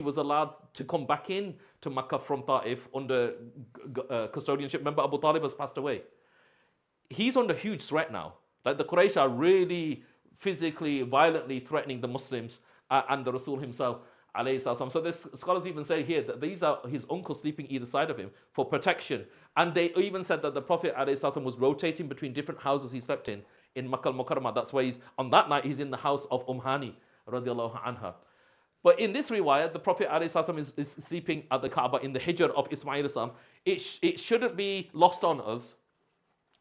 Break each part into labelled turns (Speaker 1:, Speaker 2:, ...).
Speaker 1: was allowed to come back in to Makkah from Ta'if under custodianship. Remember, Abu Talib has passed away. He's under huge threat now. Like the Quraysh are really physically, violently threatening the Muslims and the Rasul himself. So the scholars even say here that these are his uncles sleeping either side of him for protection. And they even said that the Prophet was rotating between different houses he slept in Makkah al-Mukarramah. That's why on that night he's in the house of Hani radiallahu anha. But in this riwayah, the Prophet is sleeping at the Kaaba in the Hijr of Ismail. It shouldn't be lost on us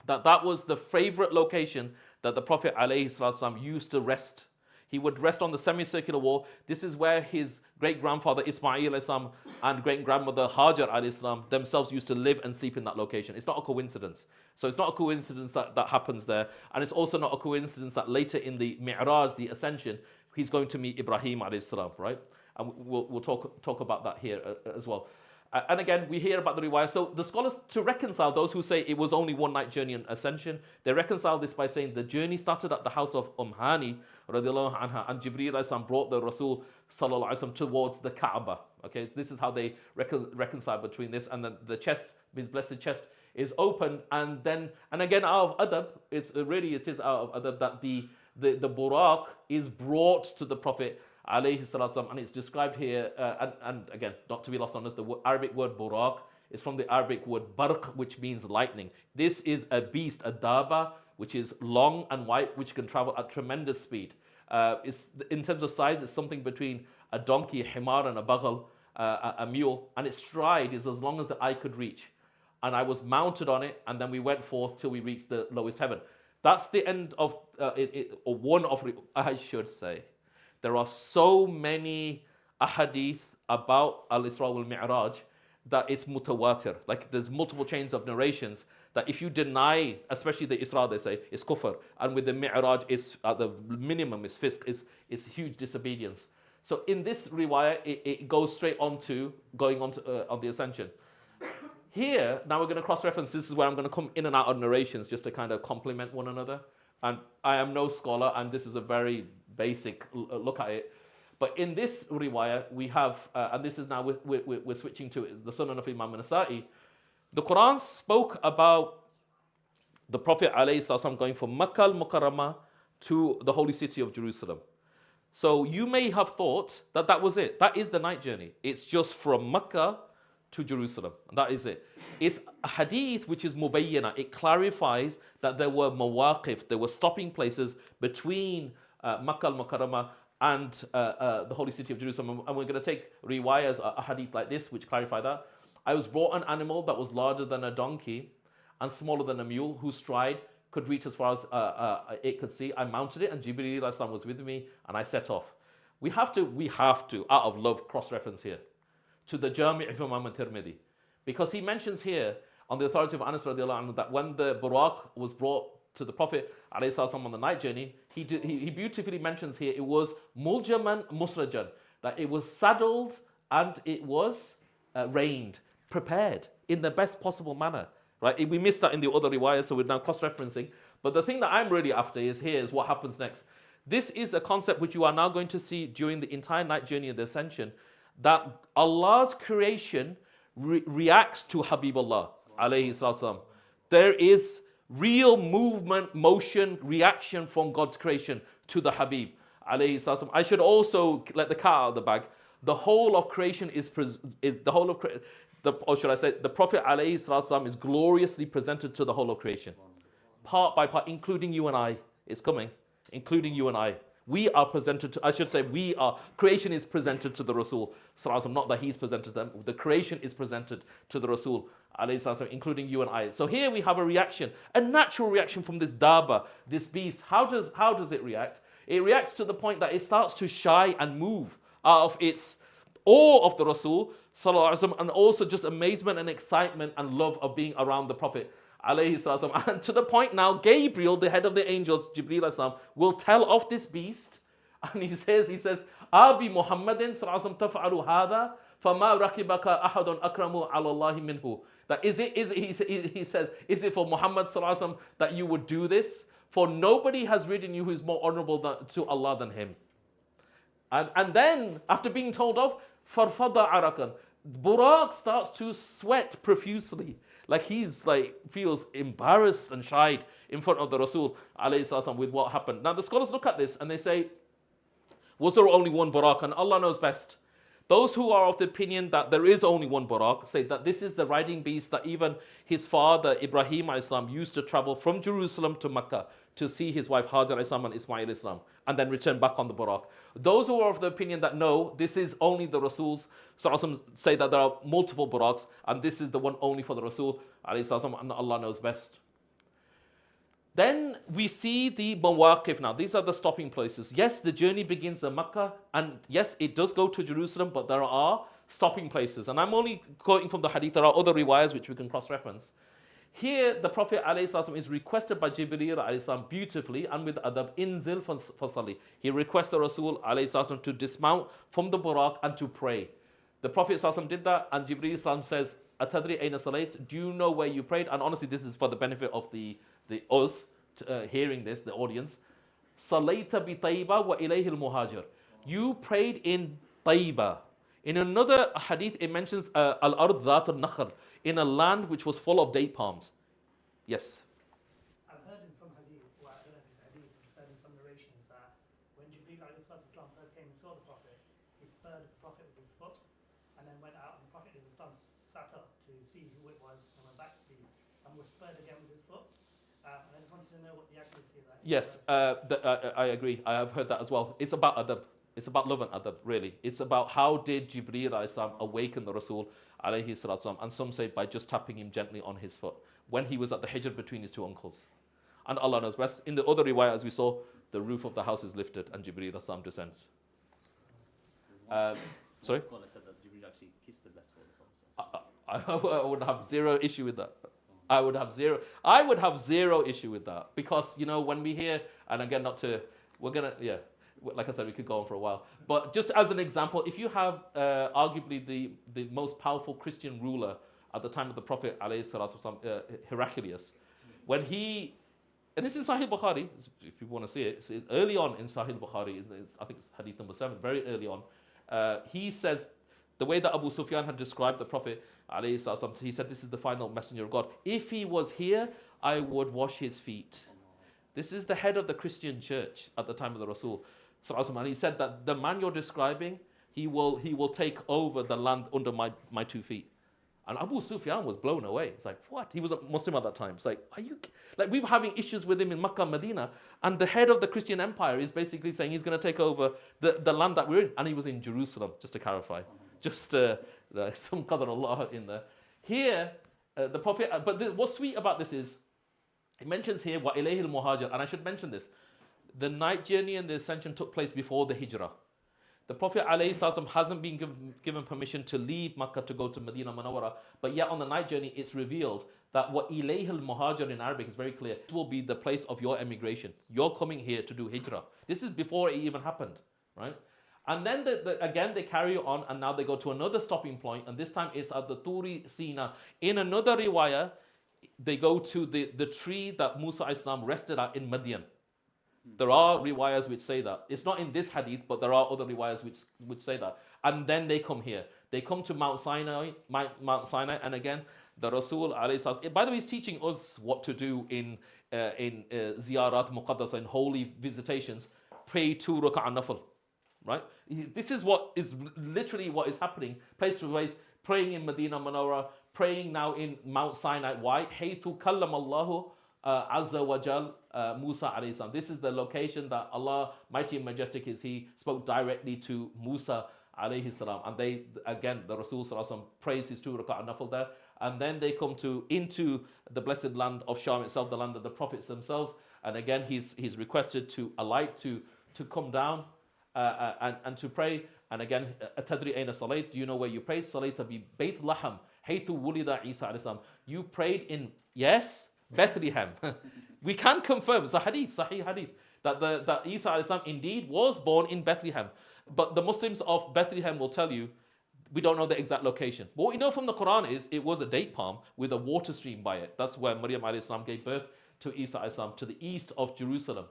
Speaker 1: that was the favorite location that the Prophet used to rest. He would rest on the semicircular wall. This is where his great-grandfather Ismail and great-grandmother Hajar themselves used to live and sleep in that location. It's not a coincidence. So it's not a coincidence that happens there. And it's also not a coincidence that later in the Mi'raj, the Ascension, he's going to meet Ibrahim right? And we'll talk about that here as well. And again, we hear about the riwayah. So the scholars, to reconcile those who say it was only one night journey and ascension, they reconcile this by saying the journey started at the house of Hani radiallahu anha, and Jibreel brought the Rasul sallallahu alaihi wasallam towards the Kaaba. Okay, so this is how they reconcile between this, and then the chest, his blessed chest, is open, and again out of adab, it is out of adab that the buraq is brought to the Prophet alayhi salatu, and it's described here, and again, not to be lost on us, the Arabic word buraq is from the Arabic word barq, which means lightning. This is a beast, a daba, which is long and white, which can travel at tremendous speed. In terms of size, it's something between a donkey, a himar, and a baghal, a mule, and its stride is as long as the eye could reach. And I was mounted on it, and then we went forth till we reached the lowest heaven. That's the end of, or one of, I should say. There are so many ahadith about Al-Isra wal-Mi'raj that it's mutawatir. Like there's multiple chains of narrations that if you deny, especially the Isra, they say, it's kufr. And with the Mi'raj, it's at the minimum, it's fisk, it's huge disobedience. So in this riwayah, it goes straight on to on the Ascension. Here, now we're going to cross-reference. This is where I'm going to come in and out of narrations just to kind of complement one another. And I am no scholar, and this is a very basic look at it. But in this riwayah, we have, and this is now we're switching to the Sunan of Imam Nasa'i. The Quran spoke about the Prophet ﷺ going from Makkah al-Mukarramah to the holy city of Jerusalem. So you may have thought that was it. That is the night journey. It's just from Makkah to Jerusalem. And that is it. It's a hadith which is mubayyana. It clarifies that there were mawaqif, there were stopping places between Makkah al-Mukarramah and the holy city of Jerusalem. And we're going to take riwayahs, a hadith like this, which clarify that. I was brought an animal that was larger than a donkey and smaller than a mule, whose stride could reach as far as it could see. I mounted it, and Jibreel was with me, and I set off. We have to, out of love, cross-reference here to the Jami' of Imam al-Tirmidhi. Because he mentions here, on the authority of Anas radiallahu anhu, that when the buraq was brought to the Prophet ﷺ on the night journey, he beautifully mentions here it was muljaman musrajan, that it was saddled and it was reined, prepared in the best possible manner. Right? We missed that in the other riwayah, so we're now cross-referencing. But the thing that I'm really after is what happens next. This is a concept which you are now going to see during the entire night journey of the Ascension, that Allah's creation reacts to Habibullah alayhi salam. There is real movement, motion, reaction from God's creation to the Habib alayhi salam. I should also let the cat out of the bag. The whole of creation or should I say, the Prophet alayhi salam is gloriously presented to the whole of creation, part by part, including you and I. It's coming, including you and I. We are presented to, creation is presented to the Rasul, not that he's presented to them. The creation is presented to the Rasul, including you and I. So here we have a reaction, a natural reaction from this daba, this beast. How does it react? It reacts to the point that it starts to shy and move out of its awe of the Rasul, and also just amazement and excitement and love of being around the Prophet. And to the point now, Gabriel, the head of the angels, Jibreel will tell of this beast, and he says, Abi Muhammadin taf'alu hadha, fama rakibaka ahadun akramu ala Allahi minhu. That he says, is it for Muhammad that you would do this? For nobody has ridden you who is more honorable to Allah than him. And then, after being told of, فَارْفَضَ عَرَقًا. Buraq starts to sweat profusely. Like he's like feels embarrassed and shied in front of the Rasul alayhi salam with what happened. Now the scholars look at this and they say, was there only one Buraq? And Allah knows best. Those who are of the opinion that there is only one Buraq say that this is the riding beast that even his father Ibrahim alayhi salam used to travel from Jerusalem to Mecca to see his wife Hajar alayhi salam and Ismail alayhi salam and then return back on the Buraq. Those who are of the opinion that no, this is only the Rasul's say that there are multiple Buraqs and this is the one only for the Rasul alayhi salam, and Allah knows best. Then we see the mawaqif now. These are the stopping places. Yes, the journey begins in Mecca, and yes, it does go to Jerusalem, but there are stopping places. And I'm only quoting from the hadith. There are other riwayas which we can cross-reference. Here, the Prophet ﷺ is requested by Jibreel ﷺ beautifully and with adab, inzil fasali. He requests the Rasul ﷺ to dismount from the Buraq and to pray. The Prophet ﷺ did that, and Jibreel ﷺ says, Atadri ayna salayt? Do you know where you prayed? And honestly, this is for the benefit of us hearing this, the audience. Salayta bi Tayba wa ilayhi al-muhajir. You prayed in Tayba. In another hadith, it mentions al-ard dhat al-nakhl, in a land which was full of date palms. Yes.
Speaker 2: I've heard in some hadith, well, I don't know if it's hadith, but in some narrations that when Jibreel Islam first came and saw the Prophet, he spurred the Prophet with his foot and then went out, and the Prophet sat up to see who it was and went back to see, and was spurred again with his foot. And I just wanted to know what the accuracy of that is.
Speaker 1: Yes, I agree. I have heard that as well. It's about adab. It's about love and adab, really. It's about how did Jibreel awaken the Rasul alayhi salatu, and some say by just tapping him gently on his foot when he was at the hijr between his two uncles. And Allah knows best. In the other riwayah, as we saw, the roof of the house is lifted and Jibreel descends. Sorry?
Speaker 3: Scholar said that Jibreel actually kissed the blessed Prophet.
Speaker 1: I would have zero issue with that. I would have zero issue with that, because when we hear, and again, like I said, we could go on for a while, but just as an example, if you have arguably the most powerful Christian ruler at the time of the Prophet Miraculous, when he, and it's in Sahih Bukhari, if people want to see it, it's early on in Sahih Bukhari, I think it's hadith number 7, very early on, he says, the way that Abu Sufyan had described the Prophet, he said, this is the final messenger of God. If he was here, I would wash his feet. This is the head of the Christian church at the time of the Rasul. And he said that the man you're describing, he will take over the land under my 2 feet. And Abu Sufyan was blown away. It's like, what? He was a Muslim at that time. It's like, we were having issues with him in Makkah and Medina, and the head of the Christian empire is basically saying he's going to take over the land that we're in. And he was in Jerusalem, just to clarify. Just some qadr Allah in there. Here, the Prophet, but what's sweet about this is, it mentions here, wa ilayhi al-muhajir, and I should mention this, the night journey and the ascension took place before the hijrah. The Prophet ﷺ hasn't been given permission to leave Makkah to go to Medina Munawwara, but yet on the night journey it's revealed that wa ilayhi al-muhajir in Arabic is very clear. This will be the place of your emigration. You're coming here to do hijrah. This is before it even happened, right? And then again they carry on, and now they go to another stopping point, and this time it's at the Turi Sina. In another riwayah, they go to the tree that Musa Islam rested at in Madian. There are riwayahs which say that. It's not in this hadith, but there are other riwayahs which say that. And then they come here. They come to Mount Sinai, and again, the Rasul alayhi salam. By the way, he's teaching us what to do in ziyarat muqaddasa, in holy visitations. Pray 2 rak'ah nafil. Right? This is what is literally what is happening. Place to place, praying in Medina Munawwara, praying now in Mount Sinai. Why? Haythu kallam Allahu azza wa jal Musa alayhi salam. This is the location that Allah, mighty and majestic is He, spoke directly to Musa alayhi salam. And they, again, the Rasul sallallahu alaihi wasallam prays his 2 rak'ah nafil there. And then they come into the blessed land of Sham itself, the land of the prophets themselves. And again, he's requested to alight, to come down. And to pray, and again, Atadri ayna salayt? Do you know where you prayed? Salayta bi Beit Laham, haythu wulida Isa alayhi salam. You prayed in, yes, Bethlehem. We can confirm, it's a hadith, Sahih hadith, that Isa alayhi salam indeed was born in Bethlehem. But the Muslims of Bethlehem will tell you, we don't know the exact location. But what we know from the Quran is it was a date palm with a water stream by it. That's where Maryam alayhi salam gave birth to Isa alayhi salam, to the east of Jerusalem.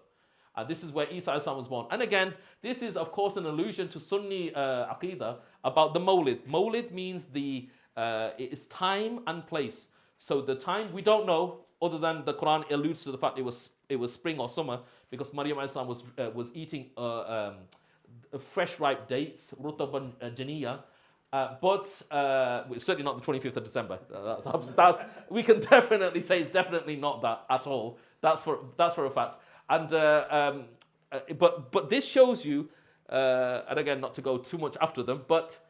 Speaker 1: This is where Isa was born. And again, this is of course an allusion to Sunni Aqidah about the Mawlid. Mawlid means it is time and place. So the time we don't know, other than the Quran alludes to the fact it was spring or summer, because Maryam Islam was eating fresh ripe dates, rutaban janiyah. But it's certainly not the 25th of December. We can definitely say it's definitely not that at all. That's for a fact. And but this shows you, and again, not to go too much after them, but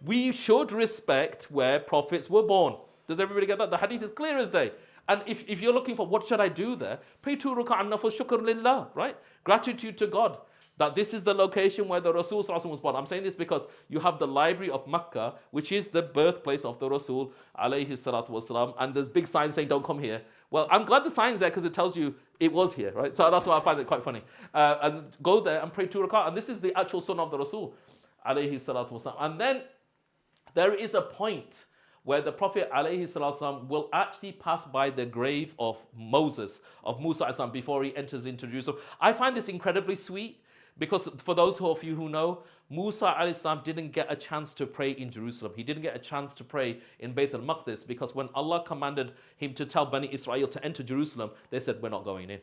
Speaker 1: we should respect where prophets were born. Does everybody get that? The hadith is clear as day. And if you're looking for what should I do there, pray 2 rak'ah nafil shukr lillah, right? Gratitude to God. That this is the location where the Rasul was born. I'm saying this because you have the library of Makkah, which is the birthplace of the Rasul alayhi salatu wasalam, and there's big signs saying don't come here. Well, I'm glad the sign's there because it tells you it was here, right? So that's why I find it quite funny. And go there and pray 2 rak'ah. And this is the actual son of the Rasul alayhi salatu wasalam. And then there is a point where the Prophet alayhi salatu wasalam will actually pass by the grave of Moses, of Musa alayhi salam, before he enters into Jerusalem. I find this incredibly sweet. Because for those of you who know, Musa alayhi salam didn't get a chance to pray in Jerusalem. He didn't get a chance to pray in Bayt al-Maqdis because when Allah commanded him to tell Bani Israel to enter Jerusalem, they said, we're not going in.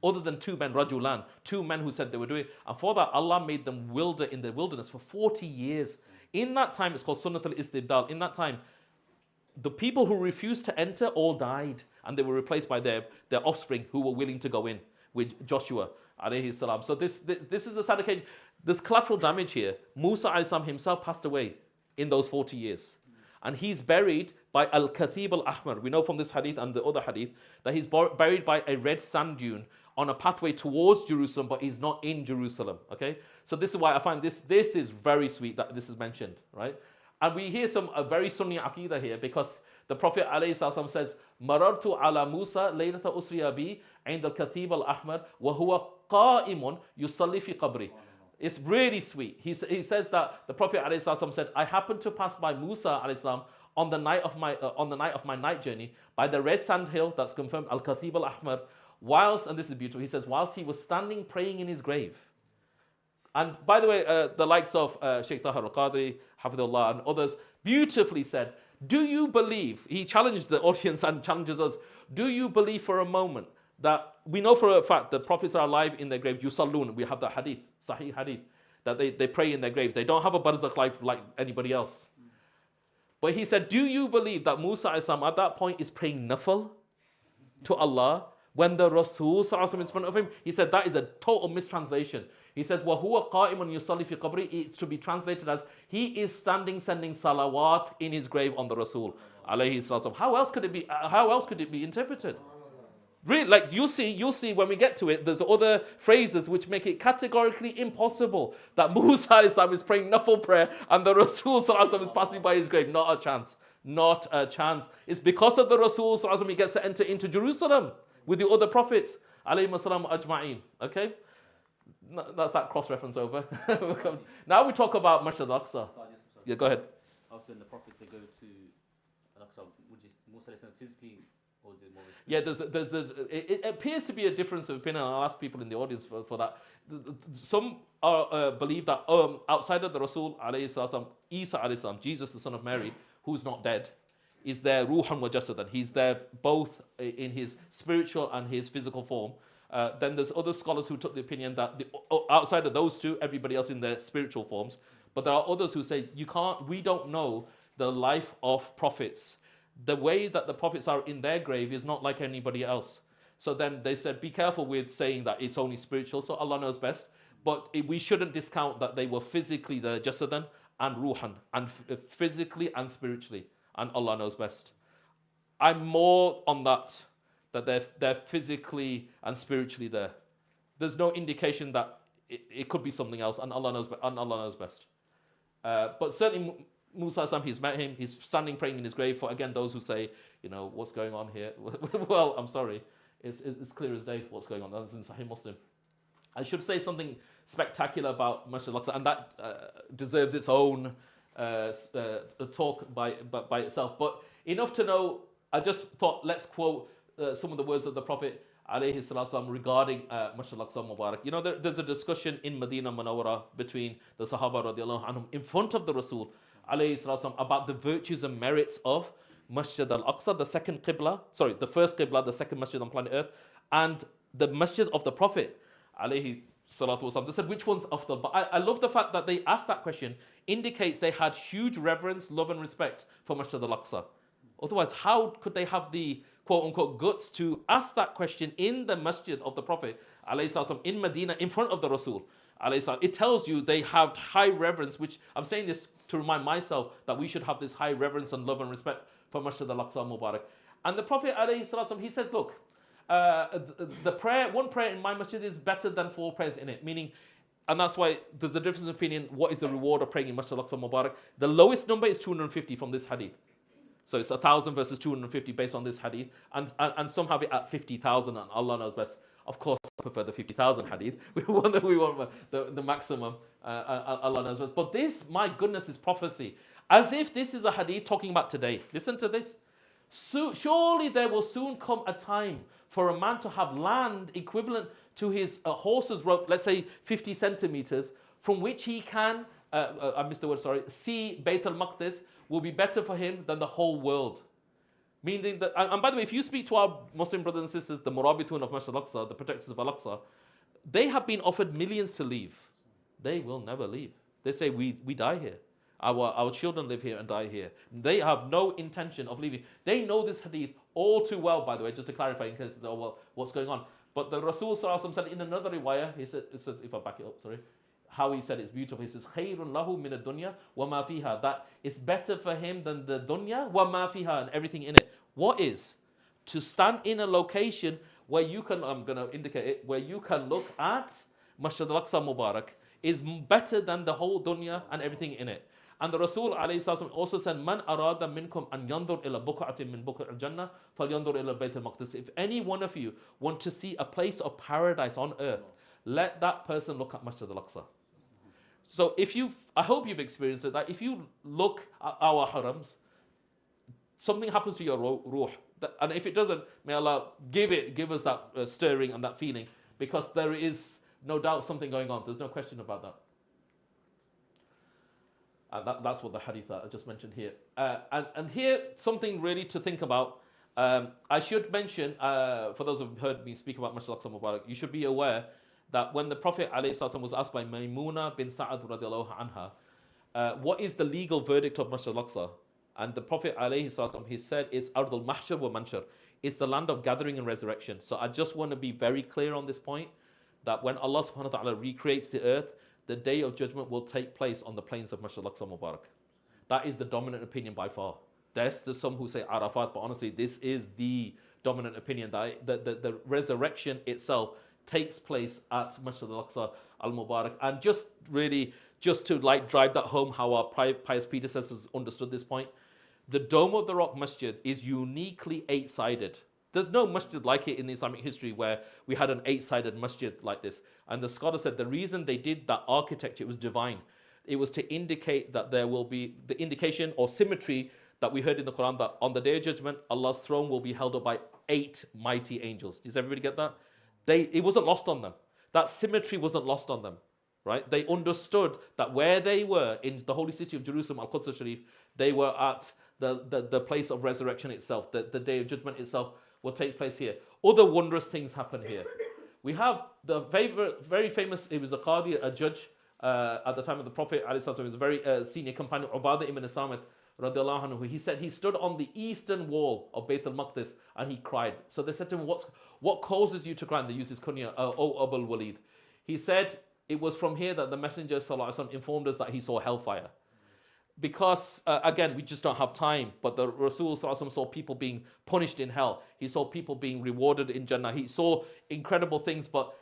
Speaker 1: Other than 2 men, Rajulan, 2 men who said they would do it. And for that, Allah made them wilder in the wilderness for 40 years. In that time, it's called Sunnat al-Istibdal. In that time, the people who refused to enter all died. And they were replaced by their offspring who were willing to go in with Joshua alayhi salam. So this is a sad occasion. There's collateral damage here. Musa alayhi salam himself passed away in those 40 years. And he's buried by Al-Kathib al-Ahmar. We know from this hadith and the other hadith that he's buried by a red sand dune on a pathway towards Jerusalem, but he's not in Jerusalem. Okay? So this is why I find this is very sweet that this is mentioned, right? And we hear a very Sunni Aqidah here because the Prophet ﷺ says, Marartu ala Musa laylata usriya bi عند الكثيب الأحمر وهو قائم يصلي في قبري. It's really sweet. He says that the Prophet ﷺ said, I happened to pass by Musa ﷺ on the night of my night journey by the red sand hill that's confirmed Al-Kathib al-Ahmar, whilst, and this is beautiful, he says, whilst he was standing praying in his grave. And by the way, the likes of Shaykh Tahir al-Qadri, Hafidullah, and others beautifully said, do you believe, he challenged the audience and challenges us, do you believe for a moment that we know for a fact the prophets are alive in their graves, yusallun, we have the hadith, sahih hadith, that they pray in their graves. They don't have a barzakh life like anybody else. But he said, do you believe that Musa as-salam at that point is praying nafal to Allah when the Rasul is in front of him? He said that is a total mistranslation. He says, وَهُوَ قَائِمٌ يُصَلِّي فِي قَبْرِ. It should be translated as, he is standing sending salawat in his grave on the Rasul alayhi salatu. How else could it be interpreted? Really, like you'll see when we get to it, there's other phrases which make it categorically impossible that Musa is praying nafal prayer and the Rasul is passing by his grave. Not a chance. Not a chance. It's because of the Rasul he gets to enter into Jerusalem with the other prophets alayhi salam ajma'in. Okay? That's that cross-reference over. Now we talk about Masjid al-Aqsa. Yeah, go ahead.
Speaker 3: Also in the prophets they go to Al-Aqsa, which is Musa physically, or is it more?
Speaker 1: Yeah, it appears to be a difference of opinion. I'll ask people in the audience for that. Some believe that outside of the Rasul alayhi salam, Isa alayhi salam, Jesus the son of Mary, who's not dead, is there ruhan wa jasadan. He's there both in his spiritual and his physical form. Then there's other scholars who took the opinion that outside of those two, everybody else in their spiritual forms. But there are others who say we don't know the life of prophets. The way that the prophets are in their grave is not like anybody else. So then they said, be careful with saying that it's only spiritual. So Allah knows best. But we shouldn't discount that they were physically there, jasadan and ruhan, and physically and spiritually. And Allah knows best. I'm more on that they're physically and spiritually there. There's no indication that it could be something else, and Allah knows best. But certainly Musa, he's met him. He's standing praying in his grave. For again, those who say, what's going on here? Well, I'm sorry, it's clear as day what's going on. That's in Sahih Muslim. I should say something spectacular about Masjid al-Aqsa, and that deserves its own talk by itself. But enough to know. I just thought let's quote some of the words of the Prophet alayhi salatu wasalam, regarding Masjid al-Aqsa Mubarak. You know, there's a discussion in Medina Munawwara between the Sahaba radiallahu anhum in front of the Rasul alayhi salatu wasalam, about the virtues and merits of Masjid al-Aqsa, the the first Qibla, the second Masjid on planet Earth, and the Masjid of the Prophet alayhi salatu wasalam. They said, which one's afdal? But I love the fact that they asked that question, indicates they had huge reverence, love and respect for Masjid al-Aqsa. Otherwise, how could they have the quote-unquote guts to ask that question in the Masjid of the Prophet ﷺ, in Medina, in front of the Rasul ﷺ? It tells you they have high reverence, which I'm saying this to remind myself that we should have this high reverence and love and respect for Masjid al-Aqsa Mubarak. And the Prophet ﷺ, he said, look, one prayer in my masjid is better than 4 prayers in it. Meaning, and that's why there's a difference of opinion, what is the reward of praying in Masjid al-Aqsa Mubarak? The lowest number is 250 from this hadith. So it's 1,000 versus 250 based on this hadith. And some have it at 50,000, and Allah knows best. Of course, I prefer the 50,000 hadith. We want the maximum. Allah knows best. But this, my goodness, is prophecy. As if this is a hadith talking about today. Listen to this. So, surely there will soon come a time for a man to have land equivalent to his horse's rope, let's say 50 centimeters, from which he can, I missed the word, sorry, see Bayt al-Maqdis will be better for him than the whole world. Meaning that, and by the way, if you speak to our Muslim brothers and sisters, the Murabitun of Masjid al-Aqsa, the protectors of al-Aqsa, they have been offered millions to leave. They will never leave. They say, we die here. Our children live here and die here. They have no intention of leaving. They know this hadith all too well, by the way, just to clarify in case, oh, well, what's going on. But the Rasul said in another riwayah, it says, if I back it up, sorry, how he said it's beautiful. He says, خَيْرٌ لَهُ مِنَ الدُّنْيَا وَمَا فِيهَا. That it's better for him than the dunya, وَمَا فِيهَا, and everything in it. What is? To stand in a location where you can, I'm going to indicate it, where you can look at Masjid al-Aqsa Mubarak is better than the whole dunya and everything in it. And the Rasul also said, "Man arada minkum an yandur ila buq'atin min buq' al-jannah, falyandur ila Bayt al-Maqdis." If any one of you want to see a place of paradise on earth, let that person look at Masjid al-Aqsa. So I hope you've experienced it, that if you look at our harams, something happens to your ruh. And if it doesn't, may Allah give us that stirring and that feeling, because there is no doubt something going on. There's no question about that. That's what the hadith that I just mentioned here. And here, something really to think about. I should mention, for those who've heard me speak about Masjid al-Aqsa Mubarak, you should be aware that when the Prophet ﷺ was asked by Maymuna bin Sa'ad radiallahu anha, what is the legal verdict of Masjid al-Aqsa? And the Prophet ﷺ, he said, it's Ardul Mahshar wa Manshar. It's the land of gathering and resurrection. So I just want to be very clear on this point, that when Allah subhanahu wa ta'ala recreates the earth, the day of judgment will take place on the plains of Masjid al-Aqsa Mubarak. That is the dominant opinion by far. There's some who say Arafat, but honestly, this is the dominant opinion, that the resurrection itself takes place at Masjid al-Aqsa al-Mubarak. And just to drive that home, how our pious predecessors understood this point, the Dome of the Rock Masjid is uniquely 8-sided. There's no masjid like it in Islamic history where we had an 8-sided masjid like this. And the scholar said the reason they did that architecture, it was divine. It was to indicate that there will be the indication or symmetry that we heard in the Quran, that on the day of judgment, Allah's throne will be held up by 8 mighty angels. Does everybody get that? It wasn't lost on them. That symmetry wasn't lost on them, right? They understood that where they were in the holy city of Jerusalem, Al-Quds al-Sharif, they were at the place of resurrection itself. The day of judgment itself will take place here. Other wondrous things happen here. We have the very famous, he was a qadi, a judge at the time of the Prophet, he was a very senior companion, Ubadah ibn Samit, radiallahu anhu. He said he stood on the eastern wall of Bayt al-Maqdis and he cried. So they said to him, what causes you to cry? And they used his kunya, O Abul Walid. He said, it was from here that the Messenger ﷺ informed us that he saw hellfire. Because, again, we just don't have time, but the Rasul ﷺ saw people being punished in hell. He saw people being rewarded in Jannah. He saw incredible things, but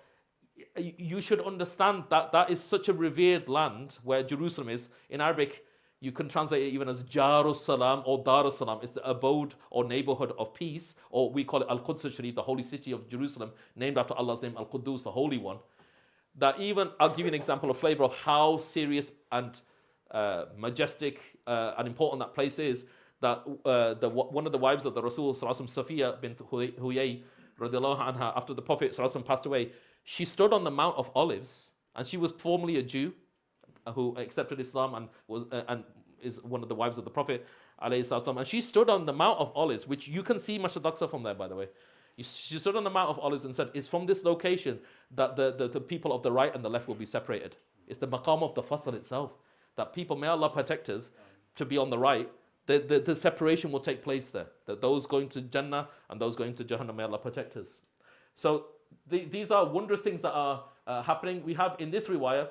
Speaker 1: you should understand that that is such a revered land where Jerusalem is. In Arabic, you can translate it even as Jarus-Salam or Darus-Salam. It's the abode or neighborhood of peace, or we call it Al-Quds al-Sharif, the holy city of Jerusalem, named after Allah's name, Al-Quddus, the Holy One. That even, I'll give you an example, a flavor of how serious and majestic and important that place is, that one of the wives of the Rasul, Safiya bint Huyay, radiallahu anha, after the Prophet ﷺ passed away, she stood on the Mount of Olives, and she was formerly a Jew who accepted Islam and was and is one of the wives of the Prophet ﷺ. And she stood on the Mount of Olives, which you can see Masjid Al-Aqsa from there, by the way. She stood on the Mount of Olives and said, it's from this location that the people of the right and the left will be separated. It's the maqam of the fasl itself, that people, may Allah protect us, to be on the right, the separation will take place there. That those going to Jannah and those going to Jahannam, may Allah protect us. So these are wondrous things that are happening. We have in this riwayah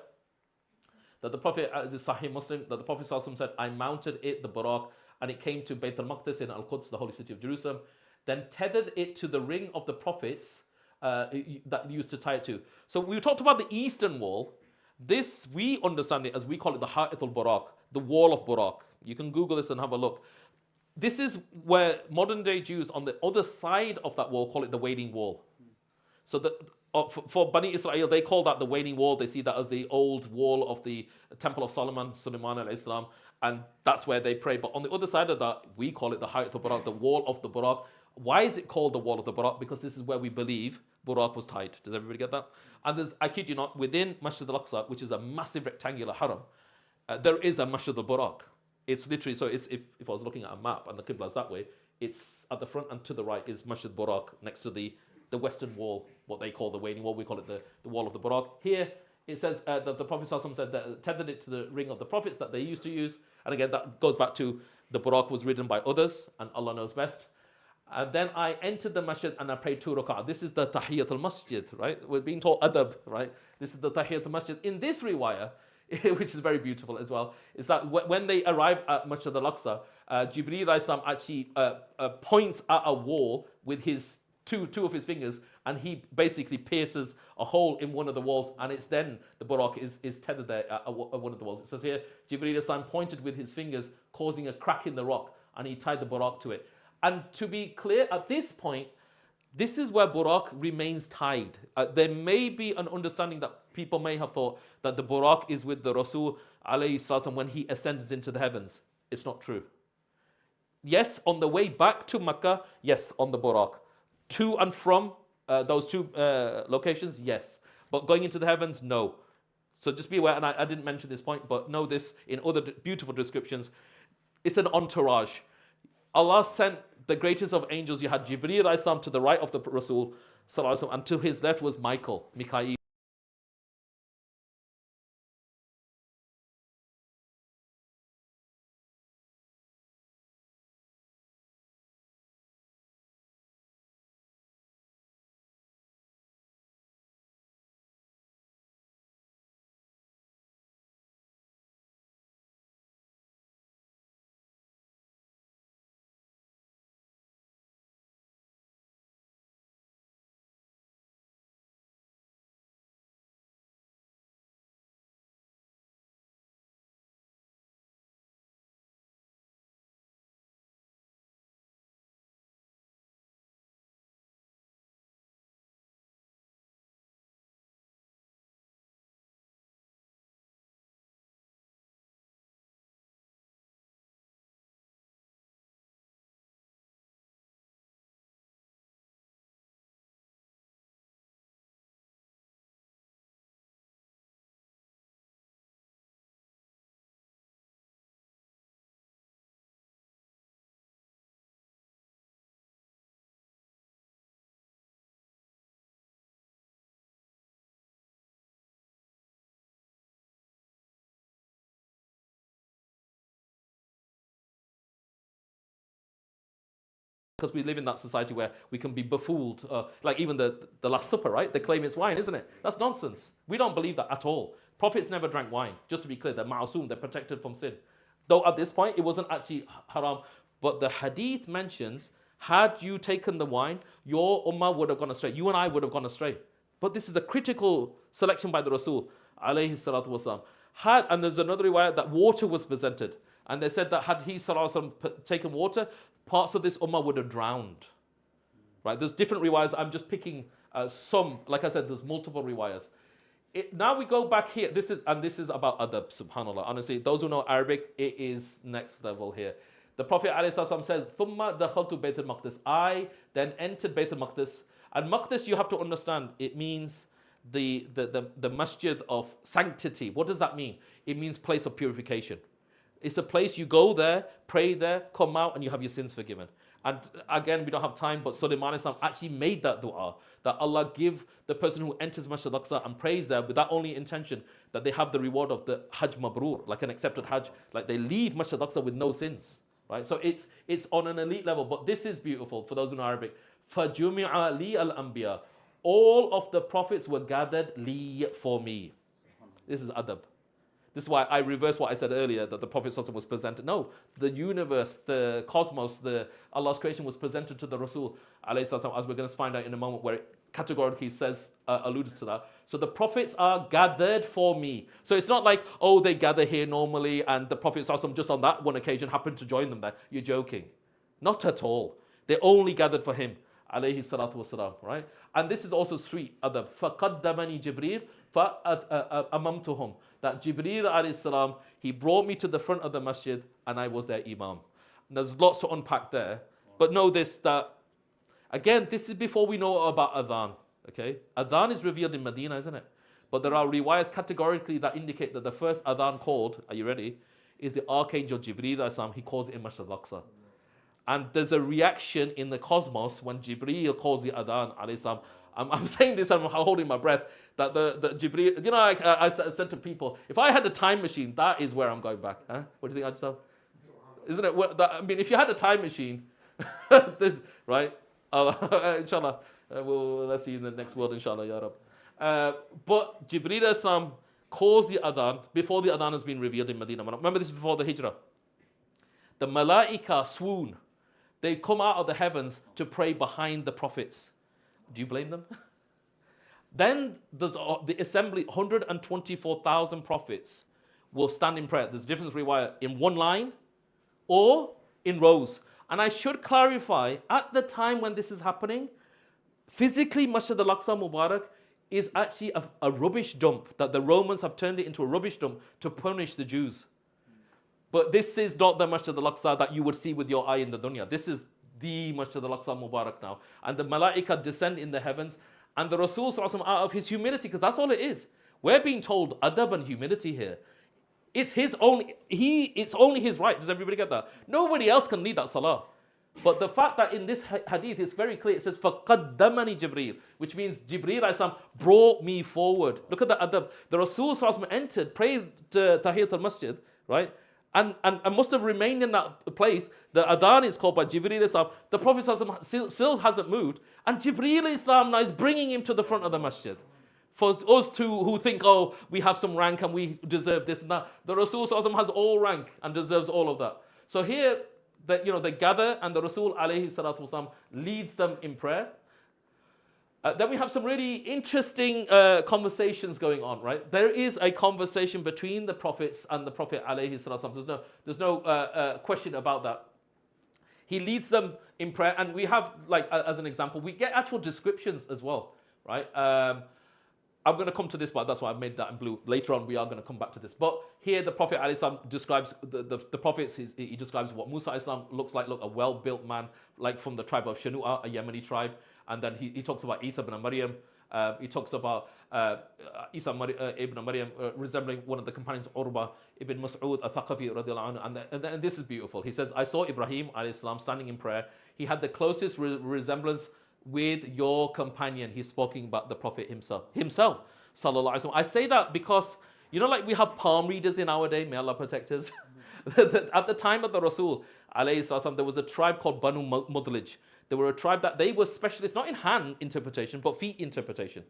Speaker 1: that the Prophet, this Sahih Muslim, that the Prophet ﷺ said, I mounted it, the Buraq, and it came to Bayt al-Maqdis in Al-Quds, the holy city of Jerusalem, then tethered it to the ring of the prophets that used to tie it to. So we talked about the eastern wall. This, we understand it as, we call it the Ha'it al-Buraq, the wall of Buraq. You can Google this and have a look. This is where modern day Jews on the other side of that wall call it the Wailing Wall. So for Bani Israel, they call that the Wailing Wall. They see that as the old wall of the Temple of Solomon, Sulaiman al-Islam, and that's where they pray. But on the other side of that, we call it the Ha'it al-Buraq, the wall of the Buraq. Why is it called the wall of the Buraq? Because this is where we believe Buraq was tied. Does everybody get that? And there's, I kid you not, within Masjid al-Aqsa, which is a massive rectangular haram, there is a Masjid al-Buraq. It's literally, so it's, if I was looking at a map and the Qibla is that way, it's at the front and to the right is Masjid Buraq next to the western wall, what they call the Wailing Wall. We call it the wall of the Buraq. Here it says that the Prophet ﷺ said that tethered it to the ring of the prophets that they used to use. And again, that goes back to the Buraq was ridden by others, and Allah knows best. And then I entered the masjid and I prayed 2 rak'ah. This is the Tahiyyat al-Masjid, right? We're being taught adab, right? This is the Tahiyyat al-Masjid. In this riwayah, which is very beautiful as well, is that when they arrive at Masjid al-Aqsa, Jibreel Islam actually points at a wall with his two of his fingers, and he basically pierces a hole in one of the walls, and it's then the Buraq is tethered there at one of the walls. It says here, Jibreel Islam pointed with his fingers, causing a crack in the rock, and he tied the Buraq to it. And to be clear, at this point, this is where Buraq remains tied. There may be an understanding that people may have thought that the Buraq is with the Rasul alayhi salam when he ascends into the heavens. It's not true. Yes, on the way back to Mecca, yes, on the Buraq. To and from those two locations, yes. But going into the heavens, no. So just be aware, and I didn't mention this point, but know this in other beautiful descriptions. It's an entourage. Allah sent the greatest of angels. You had Jibreel alayhi salam to the right of the Rasul, and to his left was Mikael. Because we live in that society where we can be befooled. Like even the Last Supper, right? They claim it's wine, isn't it? That's nonsense. We don't believe that at all. Prophets never drank wine. Just to be clear, they're ma'asum, they're protected from sin. Though at this point, it wasn't actually haram. But the hadith mentions, had you taken the wine, your ummah would have gone astray. You and I would have gone astray. But this is a critical selection by the Rasul, alayhi salatu wasalam. And there's another riwayah that water was presented. And they said that had he taken water, parts of this ummah would have drowned. Right? There's different riwayahs. I'm just picking some. Like I said, there's multiple riwayahs. Now we go back here. This is about adab, subhanAllah. Honestly, those who know Arabic, it is next level here. The Prophet ﷺ says, ثُمَّ دَخَلْتُ بَيْتَ الْمَقْدِسِ. I then entered Bayt al-Maqdis, And Maqdis, you have to understand, it means the masjid of sanctity. What does that mean? It means place of purification. It's a place you go there, pray there, come out, and you have your sins forgiven. And again, we don't have time, but Sulaiman Islam actually made that dua, that Allah give the person who enters Masjid al-Aqsa and prays there with that only intention, that they have the reward of the Hajj Mabrur, like an accepted Hajj, like they leave Masjid al-Aqsa with no sins. Right? So it's on an elite level, but this is beautiful for those who know Arabic. فَجُمِعَ لِي الْأَنْبِيَا. All of the prophets were gathered li for me. This is adab. This is why I reverse what I said earlier, that the Prophet was presented. No, the universe, the cosmos, Allah's creation was presented to the Rasul, as we're going to find out in a moment, where it categorically says, alludes to that. So the prophets are gathered for me. So it's not like, oh, they gather here normally and the Prophet just on that one occasion happened to join them there. You're joking. Not at all. They only gathered for him, alayhi salatu wasalam, right? And this is also sweet adab. فَقَدَّمَنِي جِبْرِيلٌ فَأَمَمْتُهُمْ. That Jibreel alayhi salam, he brought me to the front of the masjid and I was their imam. And there's lots to unpack there. But know this, that again, this is before we know about adhan. Okay? Adhan is revealed in Medina, isn't it? But there are riwayats categorically that indicate that the first adhan called, are you ready? Is the Archangel Jibreel alayhi salam. He calls it in Masjid al-Aqsa. And there's a reaction in the cosmos when Jibreel calls the adhan alayhi salam. I'm saying this, I'm holding my breath, that the Jibreel, you know, I said to people, if I had a time machine, that is where I'm going back. Huh? What do you think, Ajsam? Isn't it? I mean, if you had a time machine, this, right? Inshallah, let's see in the next world, inshallah, ya Rab. But Jibreel Islam calls the adhan before the adhan has been revealed in Medina. Remember, this is before the hijrah. The malaika swoon. They come out of the heavens to pray behind the prophets. Do you blame them? Then there's the assembly, 124,000 prophets will stand in prayer. There's a difference riwayah in one line or in rows. And I should clarify, at the time when this is happening, physically Masjid al-Aqsa Mubarak is actually a rubbish dump, that the Romans have turned it into a rubbish dump to punish the Jews. But this is not the Masjid al-Aqsa that you would see with your eye in the dunya. This is the Masjid al-Aqsa Mubarak now. And the Malaika descend in the heavens. And the Rasul out of his humility, because that's all it is. We're being told adab and humility here. It's only his right. Does everybody get that? Nobody else can lead that salah. But the fact that in this hadith it's very clear, it says فَقَدَّمَنِي Jibreel, which means Jibreel Islam brought me forward. Look at the adab. The Rasul entered, prayed Tahiyyat al-Masjid, right? And must have remained in that place. The adhan is called by Jibreel Islam. The Prophet still hasn't moved. And Jibreel Islam now is bringing him to the front of the masjid. For us who think, oh, we have some rank and we deserve this and that. The Rasul has all rank and deserves all of that. So here, they gather and the Rasul alayhi salatu wasalam leads them in prayer. Then we have some really interesting conversations going on, right? There is a conversation between the prophets and the Prophet alayhi salatu. There's no question about that. He leads them in prayer, and we have, as an example, we get actual descriptions as well, right? I'm going to come to this, but that's why I've made that in blue. Later on, we are going to come back to this. But here, the Prophet ﷺ describes the prophets. He describes what Musa ﷺ looks like. Look, a well-built man, like from the tribe of Shanu'a, a Yemeni tribe. And then he talks about Isa ibn Maryam. He talks about Isa ibn Maryam resembling one of the companions, Urba ibn Mas'ud al-Thaqafi radiallahu anhu. And then this is beautiful. He says, I saw Ibrahim ﷺ standing in prayer. He had the closest resemblance with your companion. He's speaking about the Prophet himself, sallallahu alaihi wasallam. I say that because, like we have palm readers in our day, may Allah protect us. At the time of the Rasul, alayhi wasallam, there was a tribe called Banu Mudlij. They were a tribe that they were specialists, not in hand interpretation, but feet interpretation.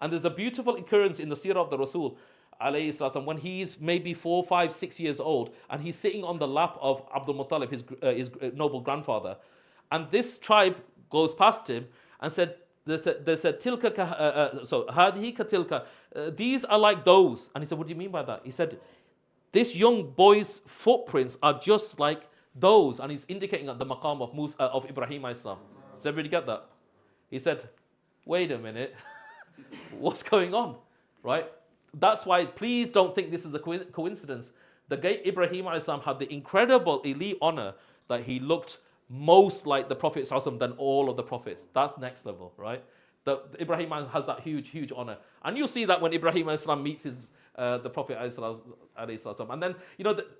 Speaker 1: And there's a beautiful occurrence in the seerah of the Rasul, alayhi wasallam, when he's maybe 4, 5, 6 years old, and he's sitting on the lap of Abdul Muttalib, his noble grandfather. And this tribe goes past him and they said tilka hadihi ka tilka, these are like those. And he said, what do you mean by that? He said, this young boy's footprints are just like those. And he's indicating at the maqam of Ibrahim Islam. Does everybody get that? He said, wait a minute, what's going on, right? That's why please don't think this is a coincidence. The great Ibrahim Islam had the incredible elite honor that he looked most like the Prophet ﷺ than all of the prophets. That's next level, right? Ibrahim has that huge honor. And you'll see that when Ibrahim ﷺ meets the Prophet ﷺ. And then,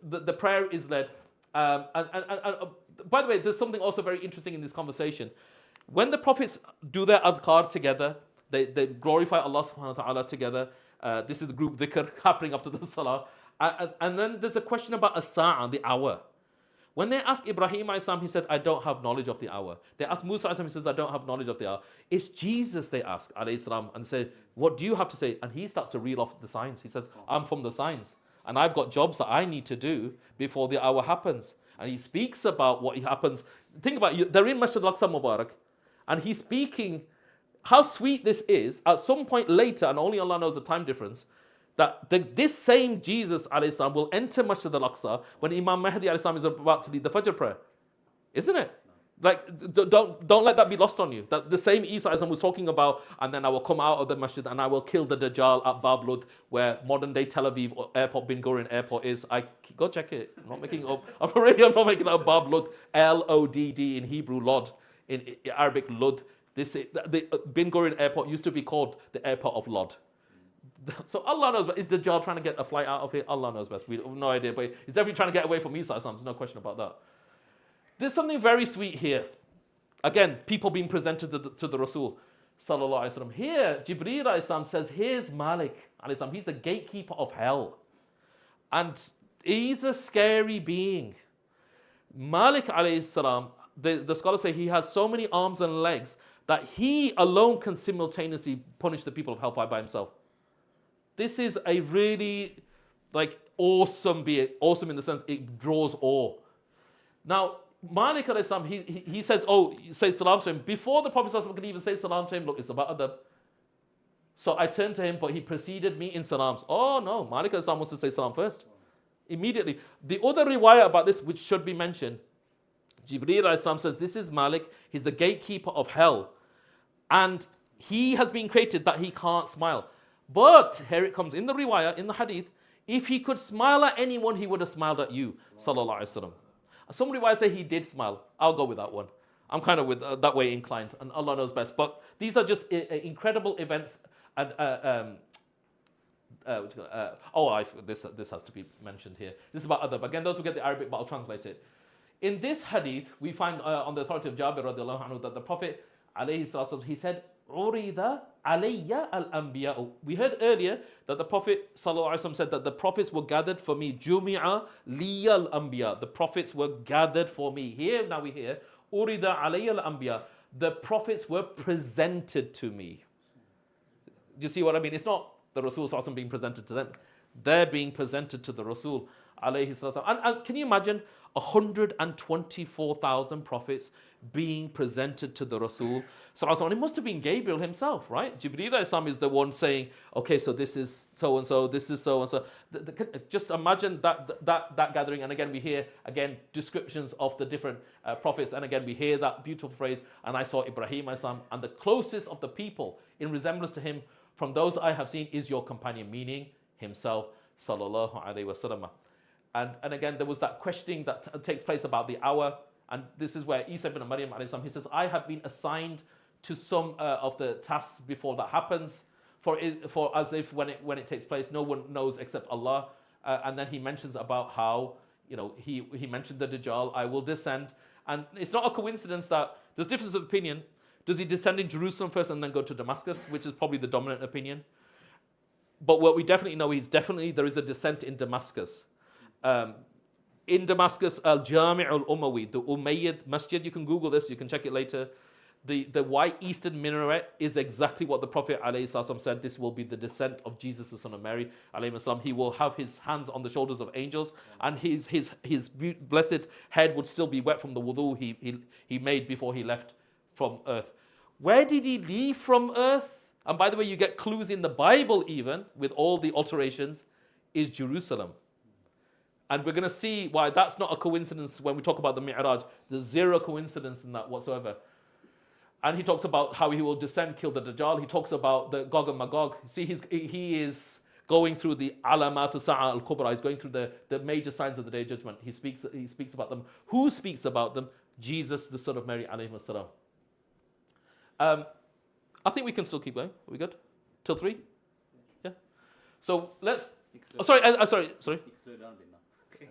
Speaker 1: the prayer is led. By the way, there's something also very interesting in this conversation. When the prophets do their adhkar together, they glorify Allah subhanahu wa ta'ala together. This is the group dhikr happening after the salah. And then there's a question about as-sa'a, the hour. When they ask Ibrahim a.s., he said, I don't have knowledge of the hour. They ask Musa a.s., he says, I don't have knowledge of the hour. It's Jesus they ask, a.s., and say, what do you have to say? And he starts to reel off the signs. He says, I'm from the signs. And I've got jobs that I need to do before the hour happens. And he speaks about what happens. Think about it, they're in Masjid al-Aqsa Mubarak. And he's speaking, how sweet this is. At some point later, and only Allah knows the time difference, that this same Jesus a.s. will enter Masjid al-Aqsa when Imam Mahdi a.s. is about to lead the Fajr prayer. Isn't it? Like, don't let that be lost on you. That the same Isa a.s. was talking about, and then I will come out of the masjid and I will kill the Dajjal at Bab Lud, where modern day Tel Aviv airport, Ben Gurion airport is. Go check it. I'm not making it up. I'm not making it up. Bab Lud, Lodd in Hebrew, Lod, in Arabic, Lud. The Ben Gurion airport used to be called the airport of Lod. So Allah knows best. Is Dajjal trying to get a flight out of here? Allah knows best. We have no idea, but he's definitely trying to get away from Isa. There's no question about that. There's something very sweet here. Again, people being presented to the Rasul sallallahu alaihi wasallam. Here, Jibreel alayhi salam says, here's Malik alayhi salam. He's the gatekeeper of hell. And he's a scary being. Malik alayhi salam, the scholars say he has so many arms and legs that he alone can simultaneously punish the people of hellfire by himself. This is a really awesome being, awesome in the sense it draws awe. Now, Malik alayhi salam, he says, say salam to him. Before the Prophet ﷺ could even say salam to him, look, it's about adab. So I turned to him, but he preceded me in salams. Oh no, Malik alayhi salam wants to say salam first. Immediately. The other riwayah about this, which should be mentioned, Jibreel alayhi salam says, this is Malik, he's the gatekeeper of hell. And he has been created that he can't smile. But here it comes in the riwayah, in the hadith, if he could smile at anyone, he would have smiled at you, sallallahu alaihi wasallam. Some riwayahs say he did smile. I'll go with that one. I'm kind of with that way inclined, and Allah knows best. But these are just incredible events. And this has to be mentioned here. This is about adab. Again, those who get the Arabic, but I'll translate it. In this hadith, we find on the authority of Jabir radiallahu anhu that the Prophet alayhi salatu, he said, Urida alayya al-anbiya. We heard earlier that the Prophet ﷺ said that the prophets were gathered for me. Jumi'a liya al-anbiya. The prophets were gathered for me. Here, now we hear, Urida alayya al-anbiya. The prophets were presented to me. Do you see what I mean? It's not the Rasul ﷺ being presented to them. They're being presented to the Rasul alayhi salatu. And can you imagine 124,000 prophets being presented to the Rasul? And it must have been Gabriel himself, right? Jibreel alayhi salam is the one saying, okay, so this is so and so, this is so and so. Just imagine that gathering. And again, we hear descriptions of the different prophets. And again, we hear that beautiful phrase, and I saw Ibrahim alayhi salam, and the closest of the people in resemblance to him from those I have seen is your companion, meaning himself, sallallahu alayhi wasallam. And again, there was that questioning that takes place about the hour. And this is where Isa ibn Maryam, he says, I have been assigned to some of the tasks before that happens, for as if when it takes place, no one knows except Allah. And then he mentions about how, he mentioned the Dajjal, I will descend. And it's not a coincidence that there's difference of opinion. Does he descend in Jerusalem first and then go to Damascus, which is probably the dominant opinion? But what we definitely know is there is a descent in Damascus. In Damascus, Al-Jami' al-Umawi, the Umayyad Masjid, you can Google this, you can check it later. The white eastern minaret is exactly what the Prophet ﷺ said. This will be the descent of Jesus, the son of Mary ﷺ. He will have his hands on the shoulders of angels, and his blessed head would still be wet from the wudu he made before he left from earth. Where did he leave from earth? And by the way, you get clues in the Bible even, with all the alterations, is Jerusalem. And we're going to see why that's not a coincidence when we talk about the Mi'raj. There's zero coincidence in that whatsoever. And he talks about how he will descend, kill the Dajjal. He talks about the Gog and Magog. See, he is going through the Alamatu Sa'a al-Kubra. He's going through the major signs of the Day of Judgment. He speaks about them. Who speaks about them? Jesus, the son of Mary, alayhi salam. I think we can still keep going. Are we good? Till 3? Yeah. So let's. Oh, sorry. Sorry.
Speaker 3: You can slow down a bit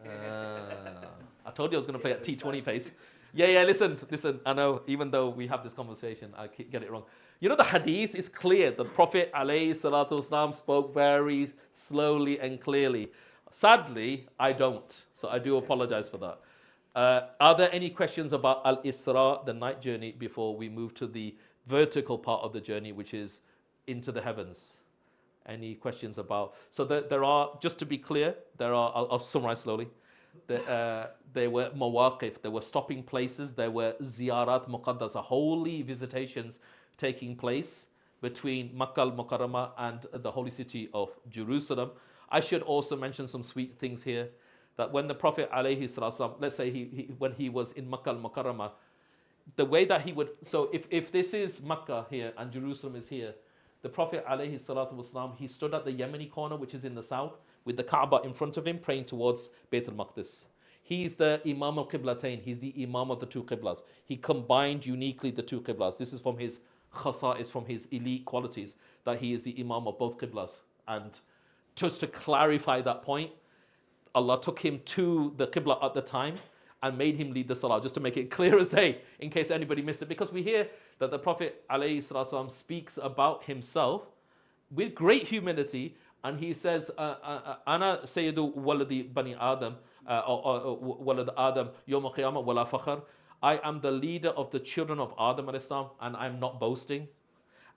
Speaker 3: now.
Speaker 1: I told you I was going to play at T20 pace. Yeah. Listen. I know. Even though we have this conversation, I get it wrong. You know, the hadith is clear. The Prophet alayhi salatu wasalam spoke very slowly and clearly. Sadly, I don't. So I do apologize for that. Are there any questions about Al-Isra, the night journey, before we move to the vertical part of the journey, which is into the heavens? Any questions about? So there are, just to be clear, I'll summarize slowly. There were mawaqif, there were stopping places, there were ziyarat muqaddasa, holy visitations taking place between Makkah al-Mukarramah and the holy city of Jerusalem. I should also mention some sweet things here, that when the Prophet alayhi salatu, let's say when he was in Makkah al-Mukarramah, the way that he would, so if this is Makkah here and Jerusalem is here, the Prophet alayhi salatu wasalam, he stood at the Yemeni corner, which is in the south, with the Kaaba in front of him, praying towards Bayt al-Maqdis. He's the Imam al-Qiblatain, he's the Imam of the two Qiblas. He combined uniquely the two Qiblas. This is from his khasa'is, from his elite qualities, that he is the Imam of both Qiblas. And just to clarify that point, Allah took him to the Qibla at the time and made him lead the Salah, just to make it clear as day, in case anybody missed it. Because we hear that the Prophet ﷺ speaks about himself with great humility, and he says, Ana Sayyidu Waladi Bani Adam, Walad Adam, Yawm al-Qiyamah, Wala Fakhr. I am the leader of the children of Adam al-Islam, and I'm not boasting.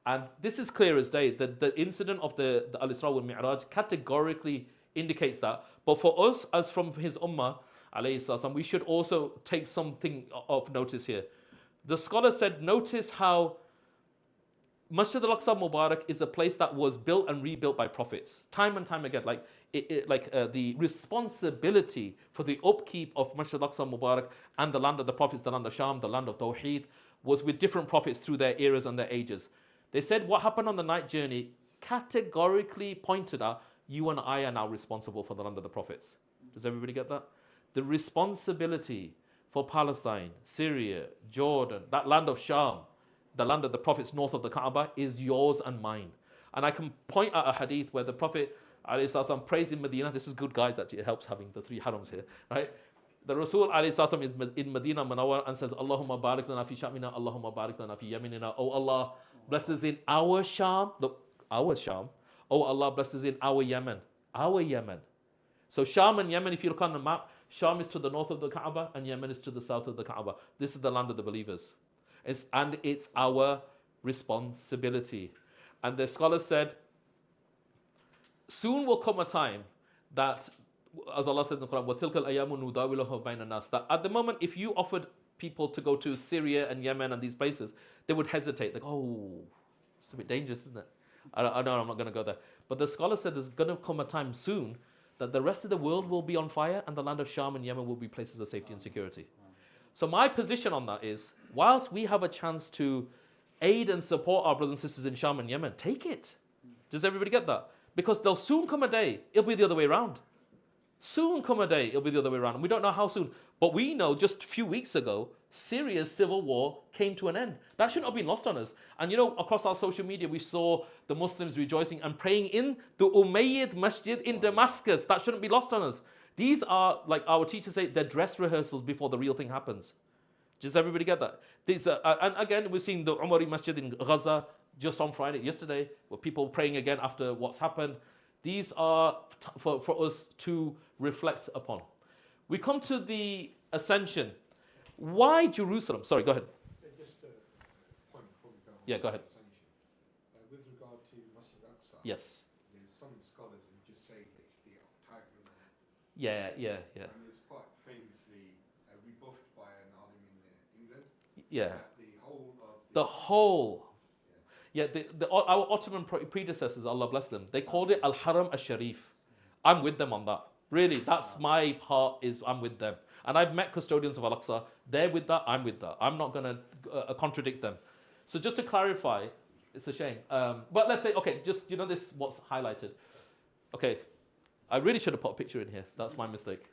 Speaker 1: And this is clear as day. The incident of the Al-Isra wal Mi'raj categorically indicates that. But for us, as from his ummah, alayhi salam, we should also take something of notice here. The scholar said, notice how Masjid al-Aqsa Mubarak is a place that was built and rebuilt by prophets, time and time again. The responsibility for the upkeep of Masjid al-Aqsa Mubarak and the land of the prophets, the land of Sham, the land of Tawheed, was with different prophets through their eras and their ages. They said what happened on the night journey categorically pointed out, you and I are now responsible for the land of the prophets. Does everybody get that? The responsibility for Palestine, Syria, Jordan, that land of Sham, the land of the prophets north of the Kaaba, is yours and mine. And I can point out a hadith where the Prophet ﷺ prays in Medina. This is good, guys, actually. It helps having the 3 harams here, right? The Rasul ﷺ is in Medina Munawwar and says, Allahumma barik lana fi shamina, Allahumma barik lana fi yaminina. Oh Allah, bless us in our Sham. Look, our Sham. Oh Allah, bless us in our Yemen. Our Yemen. So Sham and Yemen, if you look on the map, Sham is to the north of the Kaaba and Yemen is to the south of the Kaaba. This is the land of the believers. It's our responsibility. And the scholar said, soon will come a time that, as Allah said in the Quran, وَتِلْكَ الْأَيَامُ نُدَاوِلُهَا بَيْنَ النَّاسِ, that at the moment, if you offered people to go to Syria and Yemen and these places, they would hesitate. Like, oh, it's a bit dangerous, isn't it? I know I'm not going to go there. But the scholar said there's going to come a time soon that the rest of the world will be on fire and the land of Sham and Yemen will be places of safety and security. So my position on that is, whilst we have a chance to aid and support our brothers and sisters in Sham and Yemen, take it. Does everybody get that? Because there'll soon come a day, it'll be the other way around. Soon come a day, it'll be the other way around. And we don't know how soon. But we know just a few weeks ago, Syria's civil war came to an end. That shouldn't have been lost on us. And you know, across our social media, we saw the Muslims rejoicing and praying in the Umayyad Masjid in Damascus. That shouldn't be lost on us. These are, like our teachers say, they're dress rehearsals before the real thing happens. Does everybody get that? These and again, we've seen the Umari Masjid in Gaza just on Friday, yesterday, where people praying again after what's happened. These are for us to reflect upon. We come to the Ascension. Why Jerusalem? Sorry, go ahead.
Speaker 4: Just a point before we go on.
Speaker 1: Yeah, go ahead.
Speaker 4: Ascension. With regard to Masjid Aqsa,
Speaker 1: Yes.
Speaker 4: there's some scholars who just say that it's the octagonal.
Speaker 1: Yeah.
Speaker 4: And it's quite famously rebuffed by an alim in England.
Speaker 1: Yeah.
Speaker 4: That the whole of
Speaker 1: The whole. Yeah, our Ottoman predecessors, Allah bless them, they called it Al-Haram Al-Sharif. I'm with them on that. Really, that's my heart, is I'm with them. And I've met custodians of Al-Aqsa. They're with that, I'm with that. I'm not going to contradict them. So just to clarify, it's a shame. But let's say, okay, just, you know, this what's highlighted. Okay, I really should have put a picture in here. That's my mistake.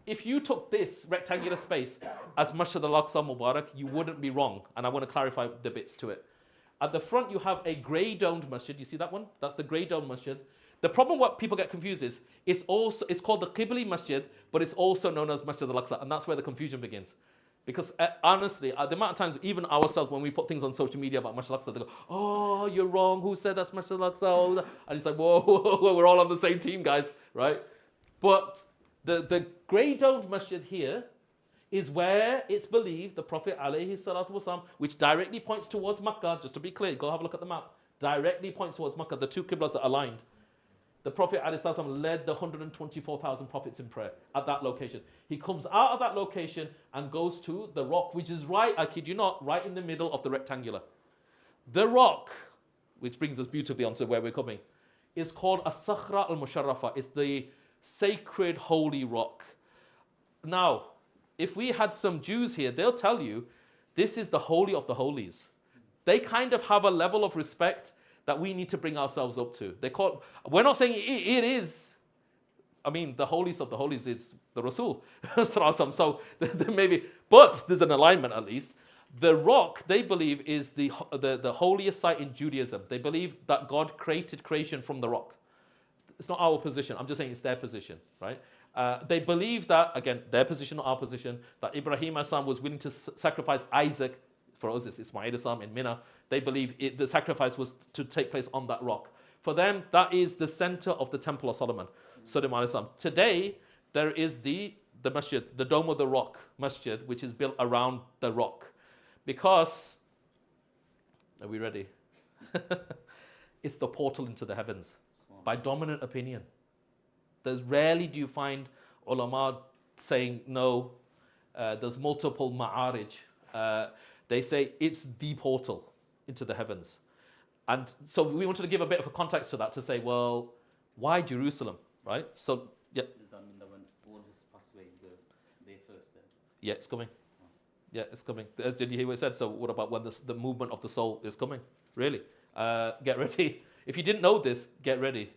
Speaker 1: if you took this rectangular space as Masjid al-Aqsa Mubarak, you wouldn't be wrong. And I want to clarify the bits to it. At the front, you have a grey domed masjid. You see that one? That's the grey domed masjid. The problem what people get confused is it's called the Qibli Masjid, but it's also known as Masjid al-Aqsa, and that's where the confusion begins. Because honestly, the amount of times, even ourselves, when we put things on social media about Masjid al-Aqsa, they go, "Oh, you're wrong. Who said that's Masjid al-Aqsa?" And it's like, whoa, whoa, whoa, we're all on the same team, guys, right? But the grey domed masjid here is where it's believed the Prophet alayhi salatu wasalam, which directly points towards Makkah, just to be clear, go have a look at the map, directly points towards Makkah, the two qiblas are aligned. The Prophet alayhi salatu wasalam led the 124,000 prophets in prayer at that location. He comes out of that location and goes to the rock, which is right, I kid you not, right in the middle of the rectangular. The rock, which brings us beautifully onto where we're coming, is called As-Sakhra al-Musharrafa. It's the sacred holy rock. Now, if we had some Jews here, they'll tell you this is the holy of the holies. They kind of have a level of respect that we need to bring ourselves up to. We're not saying it is. I mean, the holiest of the holies is the Rasul. So maybe, but there's an alignment at least. The rock, they believe, is the holiest site in Judaism. They believe that God created creation from the rock. It's not our position. I'm just saying it's their position, right? They believe that, again, their position, not our position, that Ibrahim as-salam was willing to sacrifice Isaac. For us, it's Ismail as-salam in Mina. They believe the sacrifice was to take place on that rock. For them, that is the center of the Temple of Solomon. Today, there is the masjid, the Dome of the Rock masjid, which is built around the rock. Because, are we ready? It's the portal into the heavens. By dominant opinion. There's rarely do you find ulama saying no. There's multiple ma'arij. They say it's the portal into the heavens. And so we wanted to give a bit of a context to that to say, well, why Jerusalem, right? So, yeah.
Speaker 3: Does that mean that when all this pass away, you go there first then?
Speaker 1: Yeah, it's coming. Yeah, it's coming. Did you hear what I said? So what about when the movement of the soul is coming? Really? Get ready. If you didn't know this, get ready.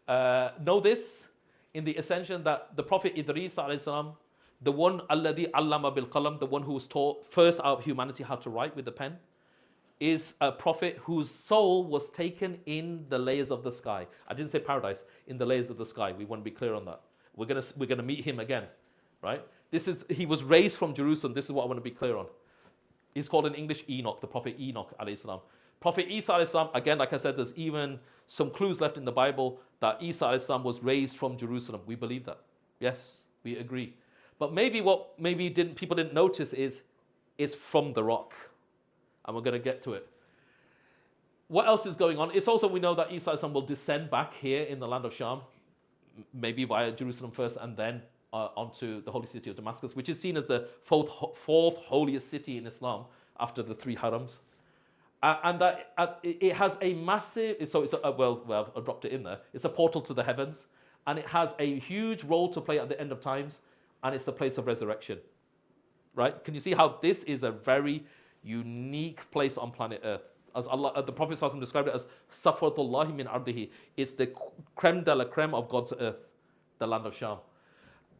Speaker 1: Know this in the ascension that the Prophet Idris alayhi salam, the one alladhi allama bil qalam, the one who was taught first out of humanity how to write with the pen, is a prophet whose soul was taken in the layers of the sky. I didn't say paradise, in the layers of the sky. We want to be clear on that. We're gonna meet him again, right? He was raised from Jerusalem. This is what I want to be clear on. He's called in English Enoch, the Prophet Enoch alayhi salam. Prophet Isa alayhi salam, again, like I said, there's even some clues left in the Bible that Isa alayhi salam was raised from Jerusalem. We believe that. Yes, we agree. But maybe what people didn't notice is it's from the rock. And we're going to get to it. What else is going on? It's also, we know that Isa alayhi salam will descend back here in the land of Sham, maybe via Jerusalem first and then onto the holy city of Damascus, which is seen as the fourth holiest city in Islam after the three harams. And that it has a massive, so I dropped it in there. It's a portal to the heavens, and it has a huge role to play at the end of times, and it's the place of resurrection, right? Can you see how this is a very unique place on planet Earth? As Allah, the Prophet ﷺ described it as Safwatullahi min ardihi. It's the creme de la creme of God's earth, the land of Sham.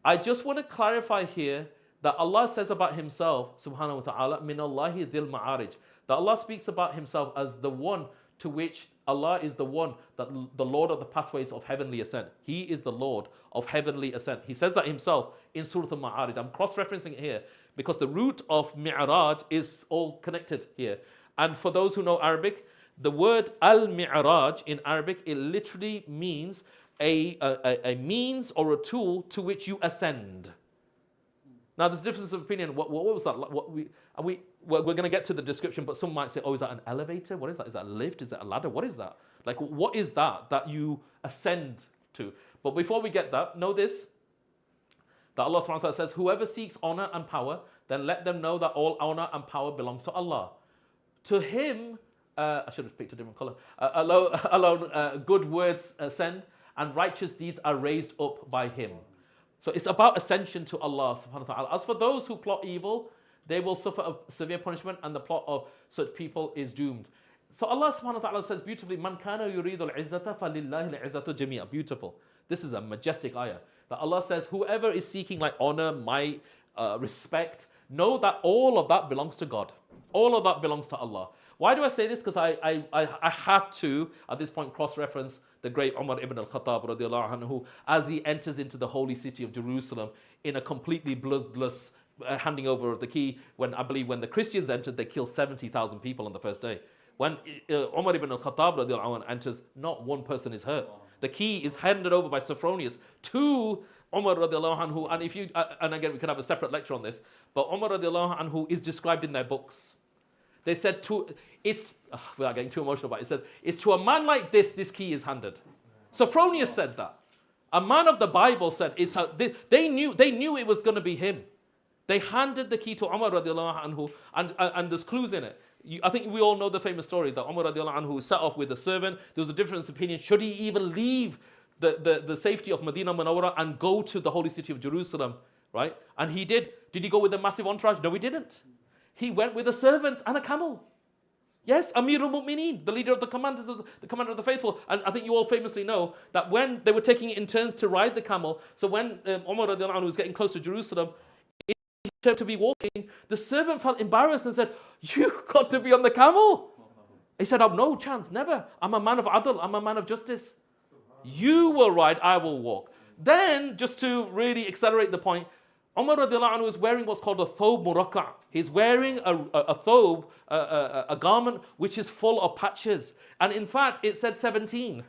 Speaker 1: I just want to clarify here that Allah says about Himself, subhanahu wa ta'ala, min Allahi dhil ma'arij. That Allah speaks about Himself as the one to which Allah is the one, that the Lord of the pathways of heavenly ascent. He is the Lord of heavenly ascent. He says that Himself in Surah Al-Ma'arij. I'm cross-referencing it here because the root of Mi'raj is all connected here. And for those who know Arabic, the word Al-Mi'raj in Arabic, it literally means a means or a tool to which you ascend. Now, there's a difference of opinion. What was that? We're going to get to the description, but some might say, oh, is that an elevator? What is that? Is that a lift? Is that a ladder? What is that? Like, what is that you ascend to? But before we get that, know this, that Allah subhanahu wa ta'ala says, whoever seeks honor and power, then let them know that all honor and power belongs to Allah. To Him, I should have picked a different color, alone good words ascend, and righteous deeds are raised up by Him. So it's about ascension to Allah subhanahu wa ta'ala. As for those who plot evil, they will suffer a severe punishment, and the plot of such people is doomed. So Allah subhanahu wa ta'ala says beautifully, Man kana yuridu al-izzata falillahi al-izzatu jami'a. Beautiful. This is a majestic ayah. That Allah says, whoever is seeking like honor, might, respect, know that all of that belongs to God. All of that belongs to Allah. Why do I say this? Because I had to, at this point, cross-reference the great Umar ibn al-Khattab radiallahu anhu as he enters into the holy city of Jerusalem in a completely bloodless handing over of the key. When I believe when the Christians entered, they killed 70,000 people on the first day. When Umar ibn al-Khattab radiallahu anhu enters, not one person is hurt. The key is handed over by Sophronius to Umar radiallahu anhu. And if you, and again, we can have a separate lecture on this, but Umar radiallahu anhu is described in their books. They said without getting too emotional about it, said, it's to a man like this key is handed. Sophronius said that. A man of the Bible said, they knew it was going to be him. They handed the key to Umar radiallahu anhu, and there's clues in it. I think we all know the famous story that Umar radiallahu anhu set off with a servant. There was a difference of opinion. Should he even leave the safety of Medina Munawwara and go to the holy city of Jerusalem, right? And he did. Did he go with a massive entourage? No, he didn't. He went with a servant and a camel. Yes, Amir al-Mu'mineen, the leader of the commander of the faithful. And I think you all famously know that when they were taking it in turns to ride the camel, so when Umar radiallahu anhu was getting close to Jerusalem, he turned to be walking, the servant felt embarrassed and said, "You got to be on the camel." He said, "I've no chance, never. I'm a man of adl, I'm a man of justice. You will ride, I will walk." Then, just to really accelerate the point, Umar radiallahu anhu is wearing what's called a thob murakka. He's wearing a thob, a garment which is full of patches. And in fact, it said 17.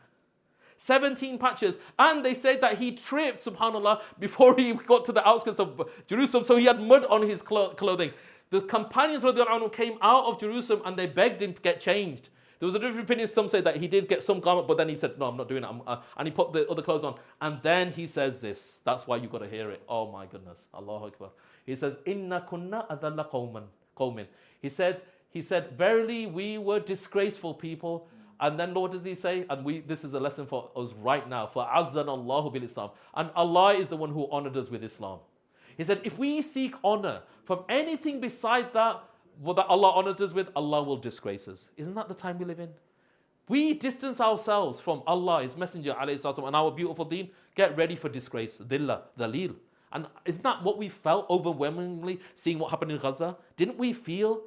Speaker 1: 17 patches. And they said that he tripped, subhanAllah, before he got to the outskirts of Jerusalem. So he had mud on his clothing. The companions radiallahu anhu came out of Jerusalem and they begged him to get changed. There was a different opinion. Some say that he did get some garment, but then he said, "No, I'm not doing it." And he put the other clothes on. And then he says this. That's why you've got to hear it. Oh my goodness. Allahu Akbar. He says, "Inna kunna adalla qawmin." He said, "Verily we were disgraceful people." And then what does he say? And this is a lesson for us right now. For azzana Allahu bil Islam. And Allah is the one who honored us with Islam. He said, if we seek honor from anything beside that, what Allah honored us with, Allah will disgrace us. Isn't that the time we live in? We distance ourselves from Allah, His Messenger, alayhi and our beautiful deen. Get ready for disgrace. Dhillah, dhalil. And isn't that what we felt overwhelmingly seeing what happened in Gaza? Didn't we feel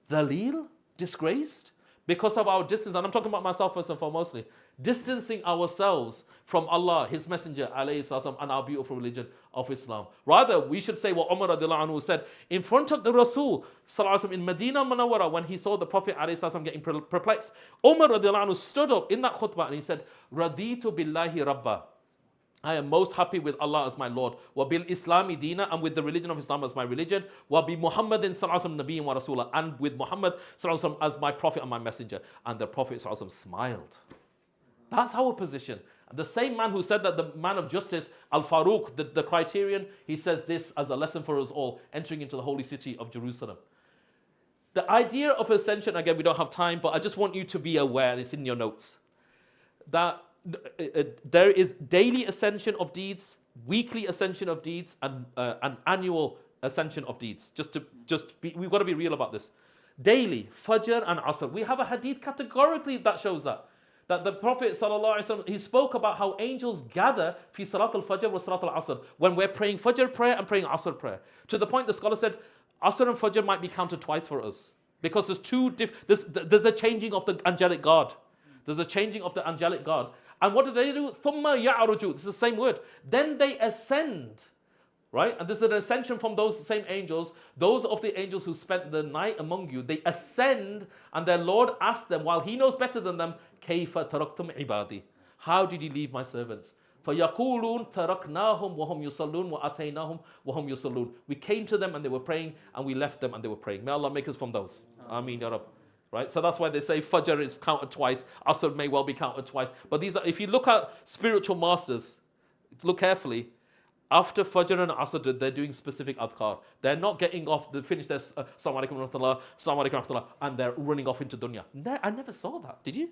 Speaker 1: dhalil, disgraced? Because of our distance, and I'm talking about myself first and foremostly, distancing ourselves from Allah, His Messenger, alayhi and our beautiful religion of Islam. Rather, we should say what Umar radiallahu anhu said in front of the Rasul in Medina Munawwara when he saw the Prophet alayhi getting perplexed. Umar radiallahu anhu stood up in that khutbah and he said, "Raditu billahi rabba." I am most happy with Allah as my Lord. Wa bil Islami dina, and with the religion of Islam as my religion. Wa bi Muhammadin sallallahu nabiyyin wa rasulah, and with Muhammad sallallahu as my prophet and my messenger. And the Prophet sallallahu smiled. That's our position. The same man who said that the man of justice, Al-Faruq, the criterion, he says this as a lesson for us all, entering into the holy city of Jerusalem. The idea of ascension, again, we don't have time, but I just want you to be aware, and it's in your notes, that there is daily ascension of deeds, weekly ascension of deeds, and an annual ascension of deeds. We've got to be real about this. Daily, Fajr and Asr. We have a hadith categorically that shows that the Prophet ﷺ, he spoke about how angels gather fi salat al-Fajr wa salat al-Asr when we're praying Fajr prayer and praying Asr prayer. To the point the scholar said, Asr and Fajr might be counted twice for us because there's a changing of the angelic guard. There's a changing of the angelic guard. And what do? ثُمَّ يَعْرُجُ. This is the same word. Then they ascend. Right? And this is an ascension from those same angels. Those of the angels who spent the night among you, they ascend and their Lord asks them, while He knows better than them, كَيْفَ تَرَكْتُمْ عِبَادِي. How did you leave my servants? فَيَقُولُونَ تَرَكْنَاهُمْ وَهُمْ يُصَلُّونَ وَأَتَيْنَاهُمْ وَهُمْ يُصَلُّونَ. We came to them and they were praying, and we left them and they were praying. May Allah make us from those. Ameen Ya Rabb. Right? So that's why they say Fajr is counted twice, Asr may well be counted twice. But these are, if you look at spiritual masters, look carefully, after Fajr and Asr, they're doing specific adhkar. They're not getting off, they finish their Assalamu alaikum wa rahmatullah, Assalamu alaikum wa rahmatullah, and they're running off into dunya. I never saw that, did you?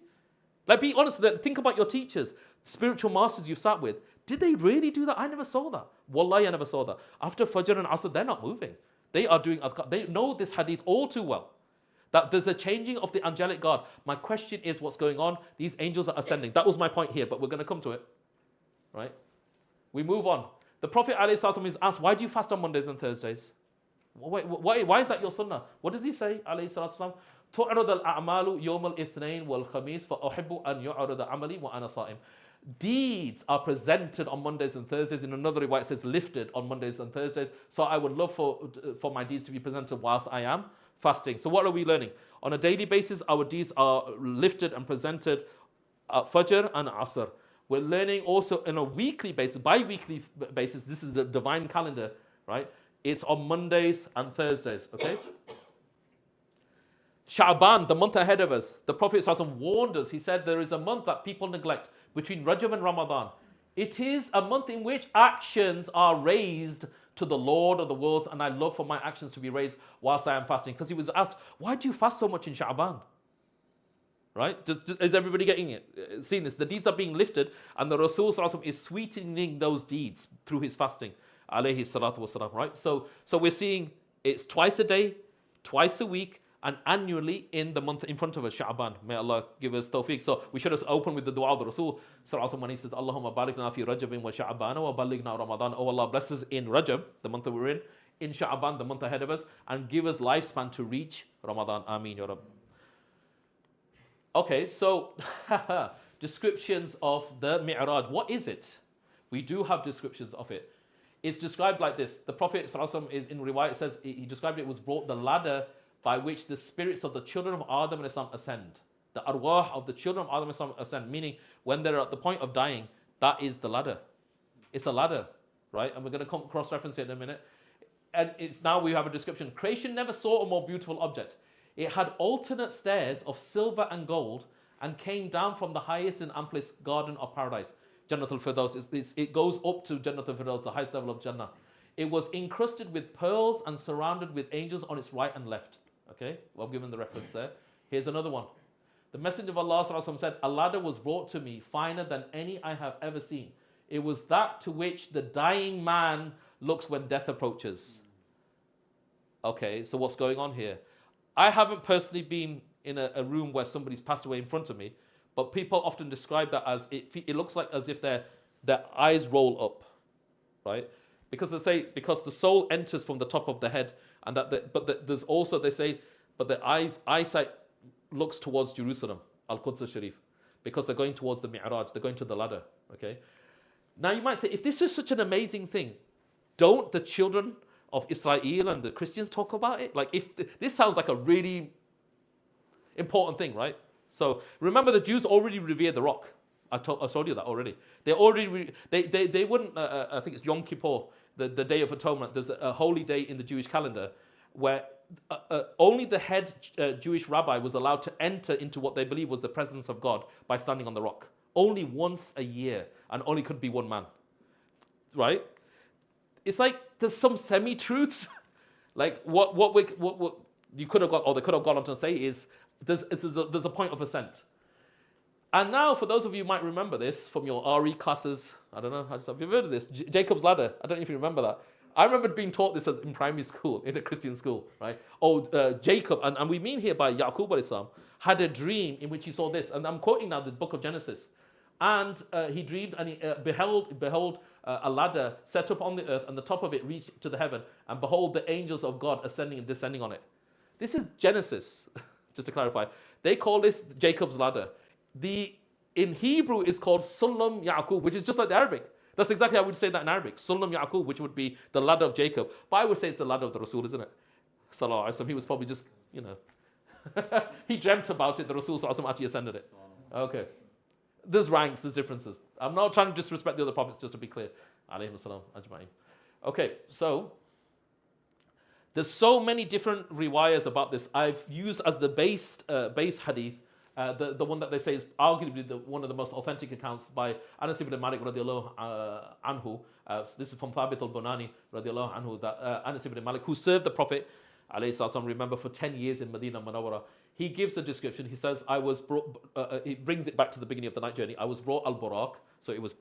Speaker 1: Like, be honest, think about your teachers, spiritual masters you've sat with. Did they really do that? I never saw that. Wallahi, I never saw that. After Fajr and Asr, they're not moving. They are doing adhkar. They know this hadith all too well. That there's a changing of the angelic guard. My question is, what's going on? These angels are ascending. That was my point here, but we're going to come to it. Right? We move on. The Prophet ﷺ is asked, why do you fast on Mondays and Thursdays? Why is that your sunnah? What does he say? ﷺ, تعرض الأعمال يوم الاثنين والخميس فأحب أن يعرض عملي وأنا صائم. Deeds are presented on Mondays and Thursdays. In another way, it says lifted on Mondays and Thursdays. So I would love for my deeds to be presented whilst I am fasting. So what are we learning? On a daily basis, our deeds are lifted and presented at Fajr and Asr. We're learning also on a weekly basis, bi-weekly basis. This is the divine calendar, right? It's on Mondays and Thursdays, okay? Sha'ban, the month ahead of us, the Prophet ﷺ warned us. He said there is a month that people neglect between Rajab and Ramadan. It is a month in which actions are raised to the Lord of the worlds, and I love for my actions to be raised whilst I am fasting. Because he was asked, why do you fast so much in Sha'ban? Right? Is everybody getting it? Seeing this? The deeds are being lifted, and the Rasul ﷺ is sweetening those deeds through his fasting. Alayhi salatu wasalam, right? So we're seeing it's twice a day, twice a week, and annually in the month in front of us, Sha'ban. May Allah give us tawfiq. So we should have opened with the dua of the Rasul when he says, Allahumma barik fi Rajab wa Sha'ban wa ballighna Ramadan. Oh Allah, bless us in Rajab, the month that we're in Sha'ban, the month ahead of us, and give us lifespan to reach Ramadan. Ameen, Ya Rabb. Okay, so descriptions of the Mi'raj. What is it? We do have descriptions of it. It's described like this. The Prophet ﷺ is in riwayat, it says, he described it was brought the ladder by which the spirits of the children of Adam and Islam ascend. The arwah of the children of Adam and Islam ascend, meaning when they're at the point of dying, that is the ladder. It's a ladder, right? And we're going to cross-reference it in a minute. And it's now we have a description. Creation never saw a more beautiful object. It had alternate stairs of silver and gold and came down from the highest and amplest garden of paradise. Jannat al-Firdaus, it goes up to Jannat al-Firdaus, the highest level of Jannah. It was encrusted with pearls and surrounded with angels on its right and left. Okay, well, I've given the reference there. Here's another one. The Messenger of Allah ﷺ said, a ladder was brought to me, finer than any I have ever seen. It was that to which the dying man looks when death approaches. Okay, so what's going on here? I haven't personally been in a room where somebody's passed away in front of me, but people often describe that as, it looks like as if their eyes roll up, right? Because they say, because the soul enters from the top of the head, and there's also, they say, but the eyesight looks towards Jerusalem, Al-Quds al-Sharif, because they're going towards the Mi'raj, they're going to the ladder, okay? Now you might say, if this is such an amazing thing, don't the children of Israel and the Christians talk about it? Like, this sounds like a really important thing, right? So remember, the Jews already revere the rock. I told you that already. They already they wouldn't. I think it's Yom Kippur, the Day of Atonement. There's a holy day in the Jewish calendar where only the head Jewish rabbi was allowed to enter into what they believe was the presence of God by standing on the rock. Only once a year, and only could be one man. Right? It's like there's some semi-truths. Like what you could have got, or they could have gone on to say is there's a point of ascent. And now, for those of you who might remember this from your RE classes, I don't know, have you heard of this? Jacob's Ladder. I don't know if you remember that. I remember being taught this in primary school, in a Christian school, right? Jacob, and we mean here by Yaqub al-Islam, had a dream in which he saw this. And I'm quoting now the book of Genesis. And he dreamed and he behold a ladder set up on the earth, and the top of it reached to the heaven. And behold, the angels of God ascending and descending on it. This is Genesis, just to clarify. They call this Jacob's Ladder. In Hebrew is called Sulam Yaqub, which is just like the Arabic. That's exactly how we'd say that in Arabic. Sulam Yaqub, which would be the ladder of Jacob. But I would say it's the ladder of the Rasul, isn't it? Sallallahu Alaihi Wasallam. He was probably just, he dreamt about it. The Rasul Sallallahu Alaihi Wasallam actually ascended it. Okay. There's ranks, there's differences. I'm not trying to disrespect the other prophets, just to be clear. Alayhim assalam ajma'in. Okay, so there's so many different riwayas about this. I've used as the base hadith the one that they say is arguably one of the most authentic accounts by Anas ibn Malik radiallahu anhu. This is from Thabit al-Bunani radiallahu anhu, that Anas ibn Malik, who served the Prophet alayhi salam, remember, for 10 years in Medina Munawwara. He gives a description. He says, I was brought, he brings it back to the beginning of the night journey. I was brought al-Buraq, so it was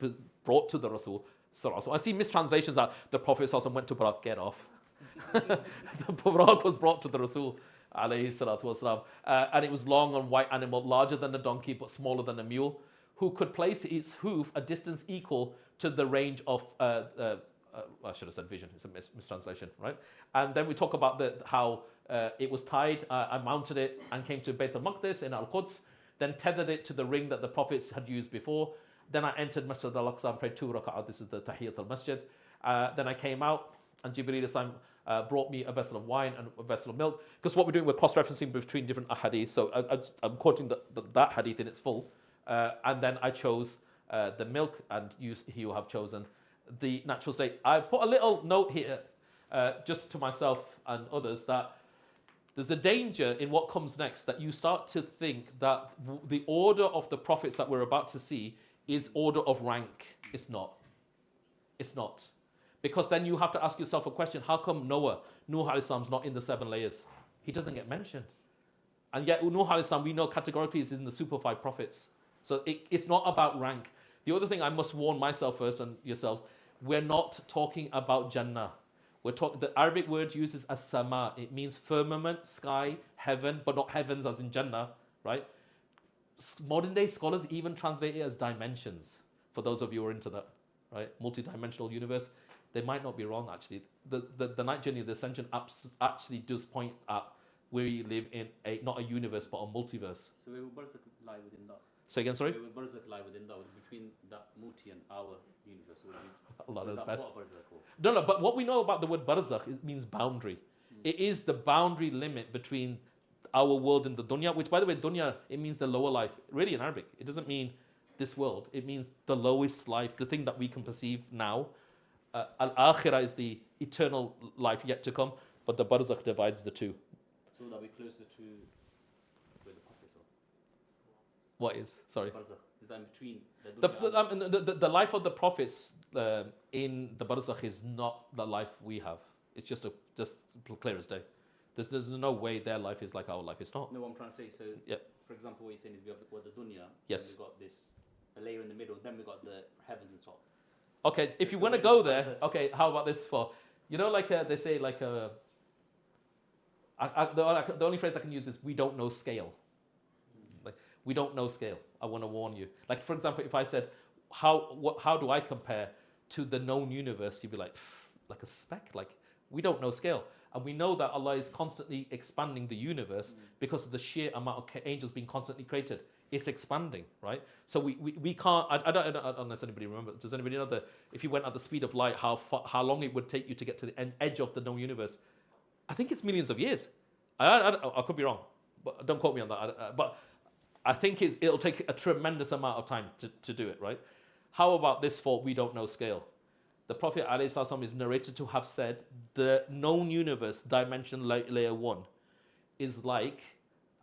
Speaker 1: brought to the Rasul. I see mistranslations that the Prophet went to Buraq, get off. The Buraq was brought to the Rasul, alayhi salatu wasalam, and it was long and white animal, larger than a donkey but smaller than a mule, who could place its hoof a distance equal to the range of I should have said vision, it's a mistranslation, right? And then we talk about how it was tied, I mounted it and came to Bayt al-Maqdis in Al-Quds, then tethered it to the ring that the prophets had used before. Then I entered Masjid al-Aqsa and prayed 2 rak'ah. This is the Tahiyyat al-Masjid. Then I came out and Jibreel brought me a vessel of wine and a vessel of milk. Because what we're doing, we're cross-referencing between different ahadith. So I'm quoting that hadith in its full. And then I chose the milk, and you have chosen the natural state. I put a little note here just to myself and others that there's a danger in what comes next, that you start to think that the order of the prophets that we're about to see is order of rank. It's not. It's not. Because then you have to ask yourself a question. How come Nuh alayhi salam's not in the 7 layers? He doesn't get mentioned. And yet Nuh alayhi salam, we know categorically is in the super 5 prophets. So it's not about rank. The other thing I must warn myself first and yourselves, we're not talking about Jannah. The Arabic word uses as-sama. It means firmament, sky, heaven, but not heavens as in Jannah, right? Modern day scholars even translate it as dimensions, for those of you who are into that, right? Multi-dimensional universe. They might not be wrong, actually. The Night Journey and Ascension actually does point at where we live in not a universe, but a multiverse.
Speaker 3: So where will Barzakh lie within that?
Speaker 1: Say again, sorry?
Speaker 3: Where will Barzakh lie within that? Between that multi and our universe?
Speaker 1: Allah knows
Speaker 3: that
Speaker 1: best.
Speaker 3: part of Barzakh, or?
Speaker 1: No, but what we know about the word barzakh, it means boundary. It is the boundary limit between our world and the dunya, which, by the way, dunya, it means the lower life. Really, in Arabic, it doesn't mean this world. It means the lowest life, the thing that we can perceive now. Al-akhirah is the eternal life yet to come, but the barzakh divides the two.
Speaker 3: So that we closer to where the prophets are?
Speaker 1: What is? Sorry.
Speaker 3: Barzakh. Is that in between the dunya
Speaker 1: The life of the prophets in the barzakh is not the life we have. It's just clear as day. There's no way their life is like our life. It's not.
Speaker 3: No, what I'm trying to say, so
Speaker 1: Yep.
Speaker 3: for example, what you're saying is we have the dunya,
Speaker 1: Yes.
Speaker 3: we've got this a layer in the middle, then we've got the heavens on top.
Speaker 1: Okay, if you
Speaker 3: So
Speaker 1: want to
Speaker 3: maybe
Speaker 1: go
Speaker 3: the
Speaker 1: there,
Speaker 3: barzakh-
Speaker 1: okay, how about this for, like they say, like the only phrase I can use is we don't know scale. Like, we don't know scale. I want to warn you. Like, for example, if I said, how do I compare to the known universe? You'd be like a speck. Like, we don't know scale. And we know that Allah is constantly expanding the universe because of the sheer amount of angels being constantly created. It's expanding, right? So we can't, I don't know unless anybody remember, does anybody know that if you went at the speed of light, how long it would take you to get to the edge of the known universe? I think it's millions of years. I could be wrong, but don't quote me on that. But I think it'll take a tremendous amount of time to do it, right? How about this for we don't know scale? The Prophet ﷺ is narrated to have said the known universe, dimension layer 1, is like,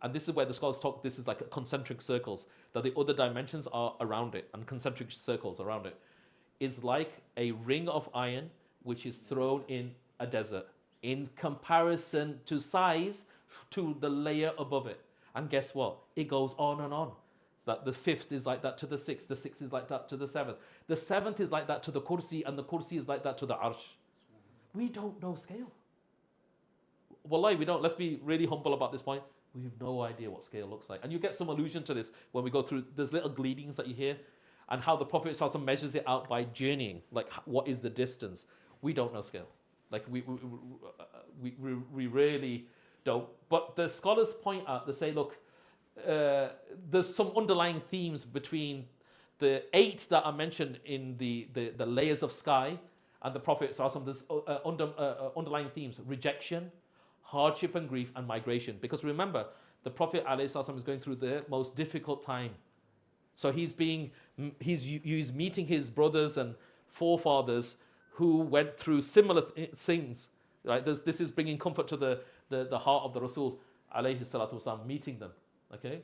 Speaker 1: and this is where the scholars talk, this is like concentric circles, that the other dimensions are around it, and concentric circles around it, is like a ring of iron which is thrown in a desert in comparison to size to the layer above it. And guess what? It goes on and on. So that the 5th is like that to the 6th is like that to the 7th. The 7th is like that to the kursi, and the kursi is like that to the arsh. We don't know scale. Wallahi, we don't. Let's be really humble about this point. We have no idea what scale looks like. And you get some allusion to this when we go through, there's little gleanings that you hear, and how the Prophet ﷺ measures it out by journeying. Like, what is the distance? We don't know scale. Like, we really don't. But the scholars point out, they say, look, there's some underlying themes between the 8 that are mentioned in the layers of sky and the Prophet ﷺ. There's underlying themes: rejection, hardship and grief, and migration. Because remember, the Prophet ﷺ is going through the most difficult time. So he's meeting his brothers and forefathers who went through similar things. Right? This is bringing comfort to the heart of the Rasul alayhi salatu wasalam, meeting them. Okay?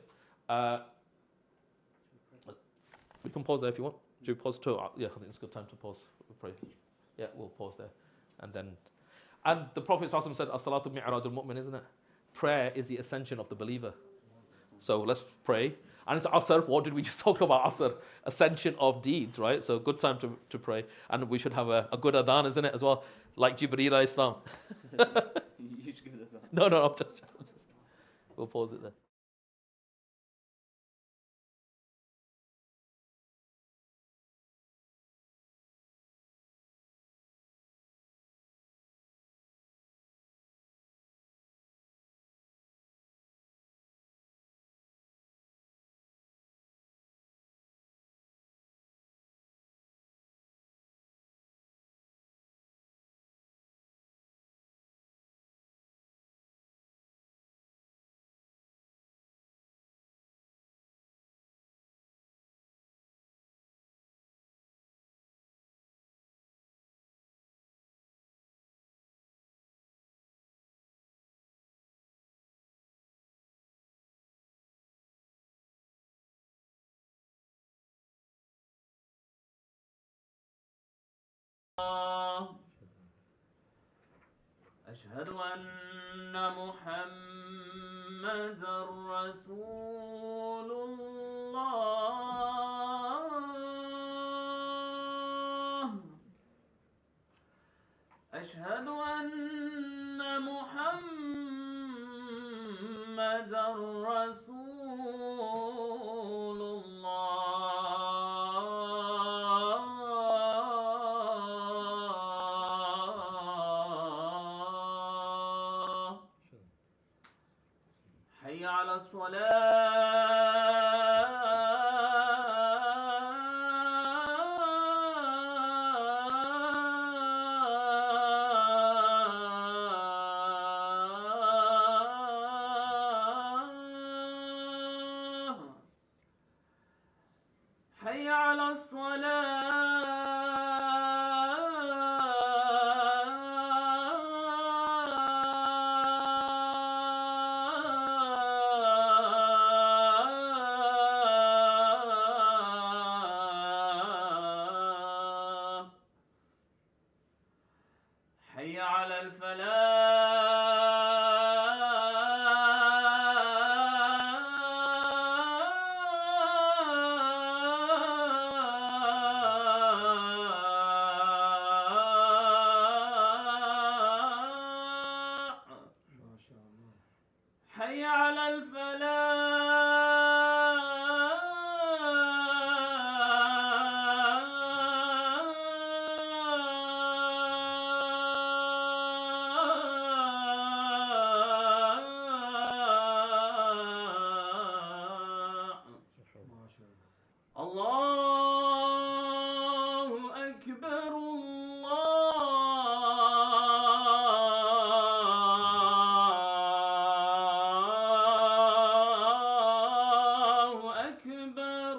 Speaker 1: We can pause there if you want. Should we pause too? Yeah, I think it's a good time to pause. We'll pray. Yeah, we'll pause there. And the Prophet ﷺ said, As-salatu mi'rajul mu'min, isn't it? Prayer is the ascension of the believer. So let's pray. And it's Asr. What did we just talk about? Asr, ascension of deeds, right? So good time to pray. And we should have a good adhan, isn't it, as well? Like Jibreel alayhi salam.
Speaker 3: You should give it a sign.
Speaker 1: No, I'm just we'll pause it there.
Speaker 3: أشهد أن محمدا رسول الله. أشهد أن محمدا رسول الله. حي على الصلاة. حي على الصلاة. حي على الفلاح.
Speaker 4: ما شاء الله.
Speaker 3: حي على الفلاح.
Speaker 4: ما شاء الله.
Speaker 3: الله أكبر الله أكبر.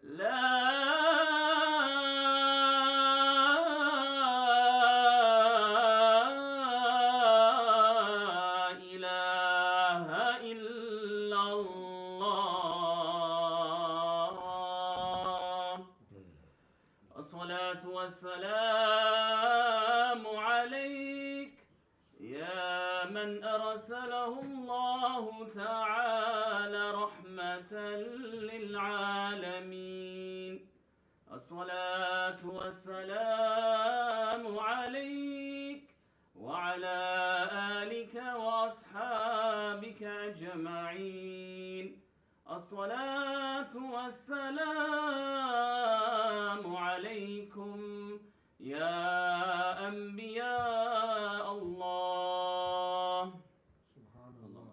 Speaker 3: لا إله إلا الله. الصلاة والسلام عليك يا من أرسله الله تعالى رحمة للعالمين. الصلاة والسلام عليك وعلى آلك وأصحابك أجمعين. الصلاة والسلام عليكم يا أنبياء الله.
Speaker 4: سبحان الله.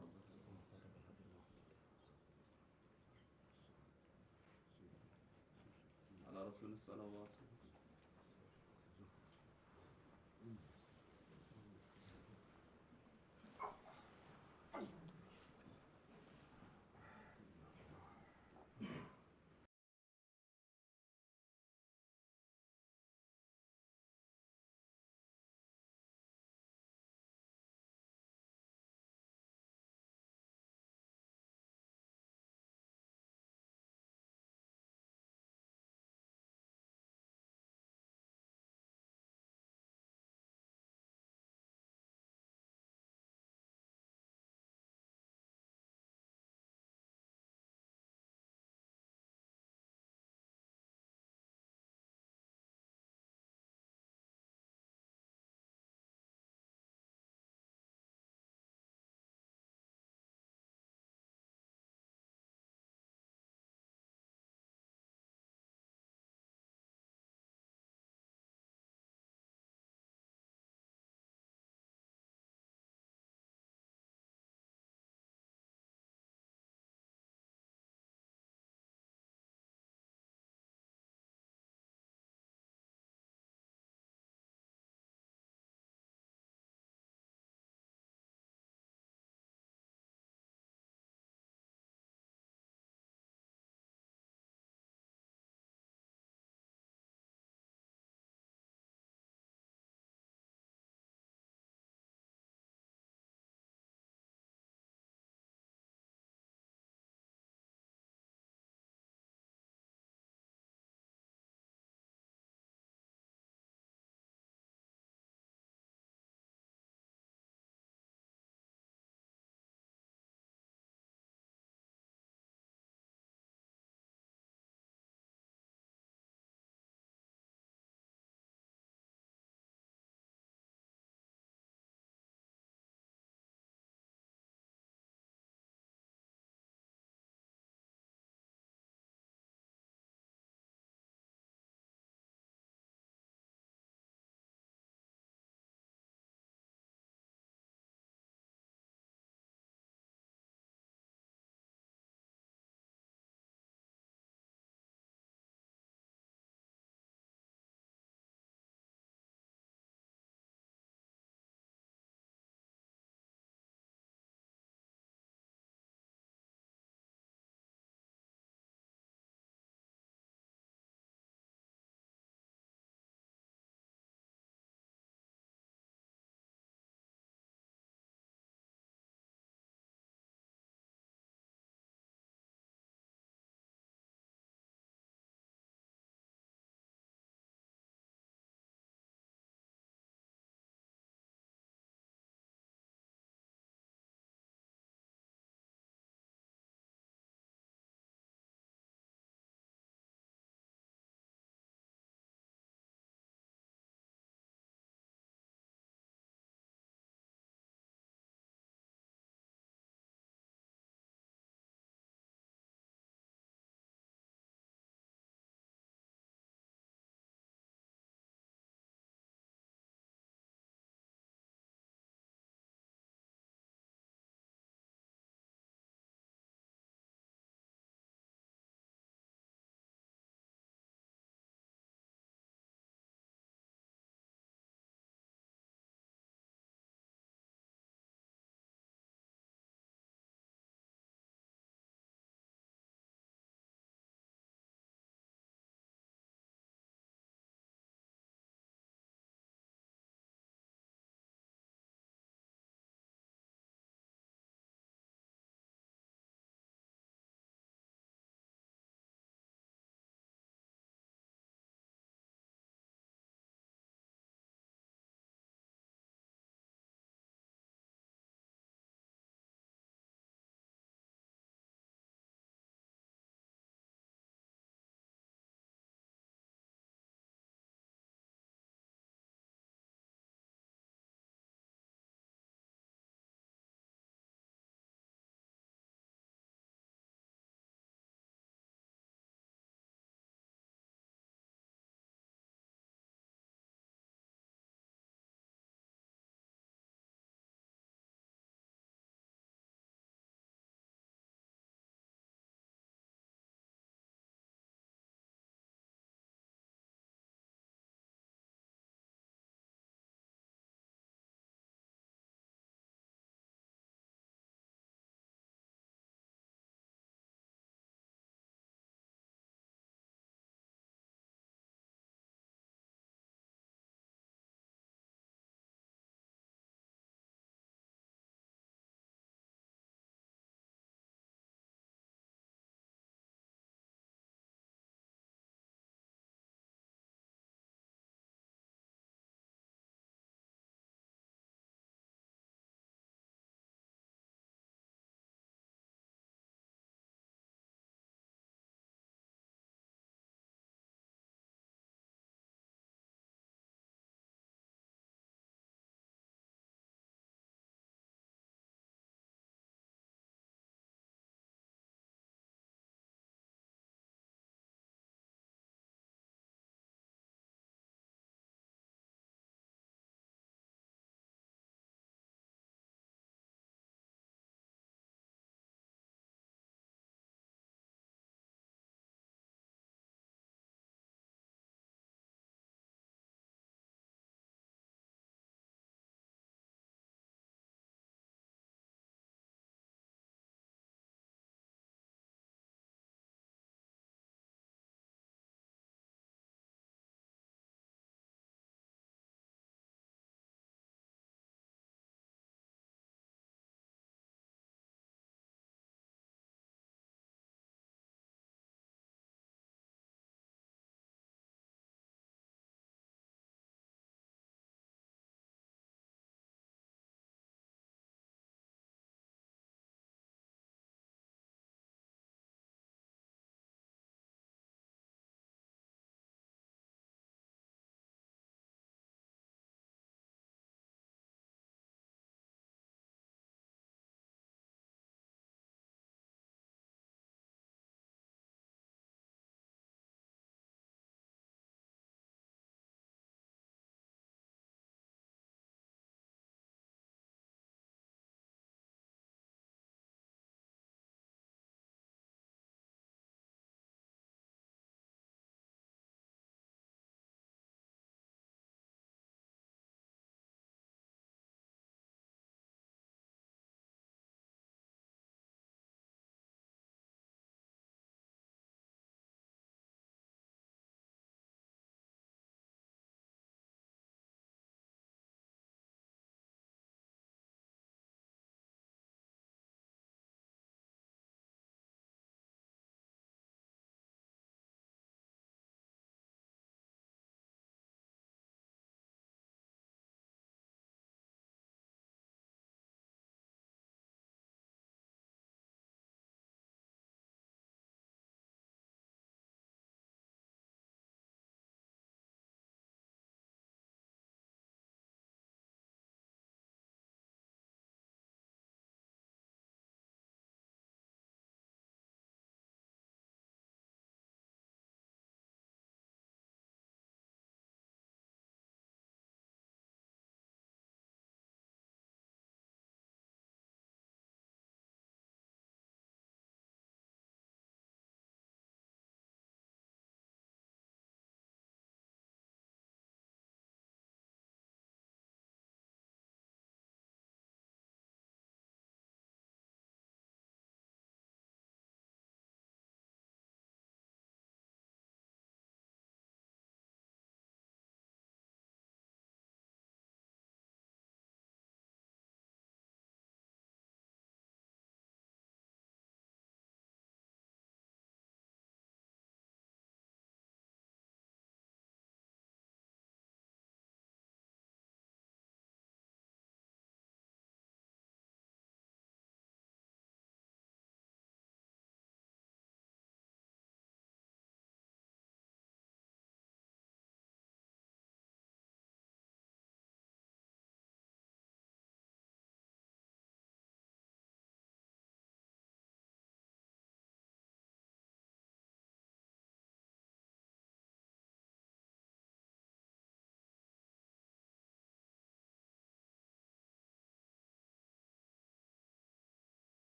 Speaker 3: على رسول الصلوات.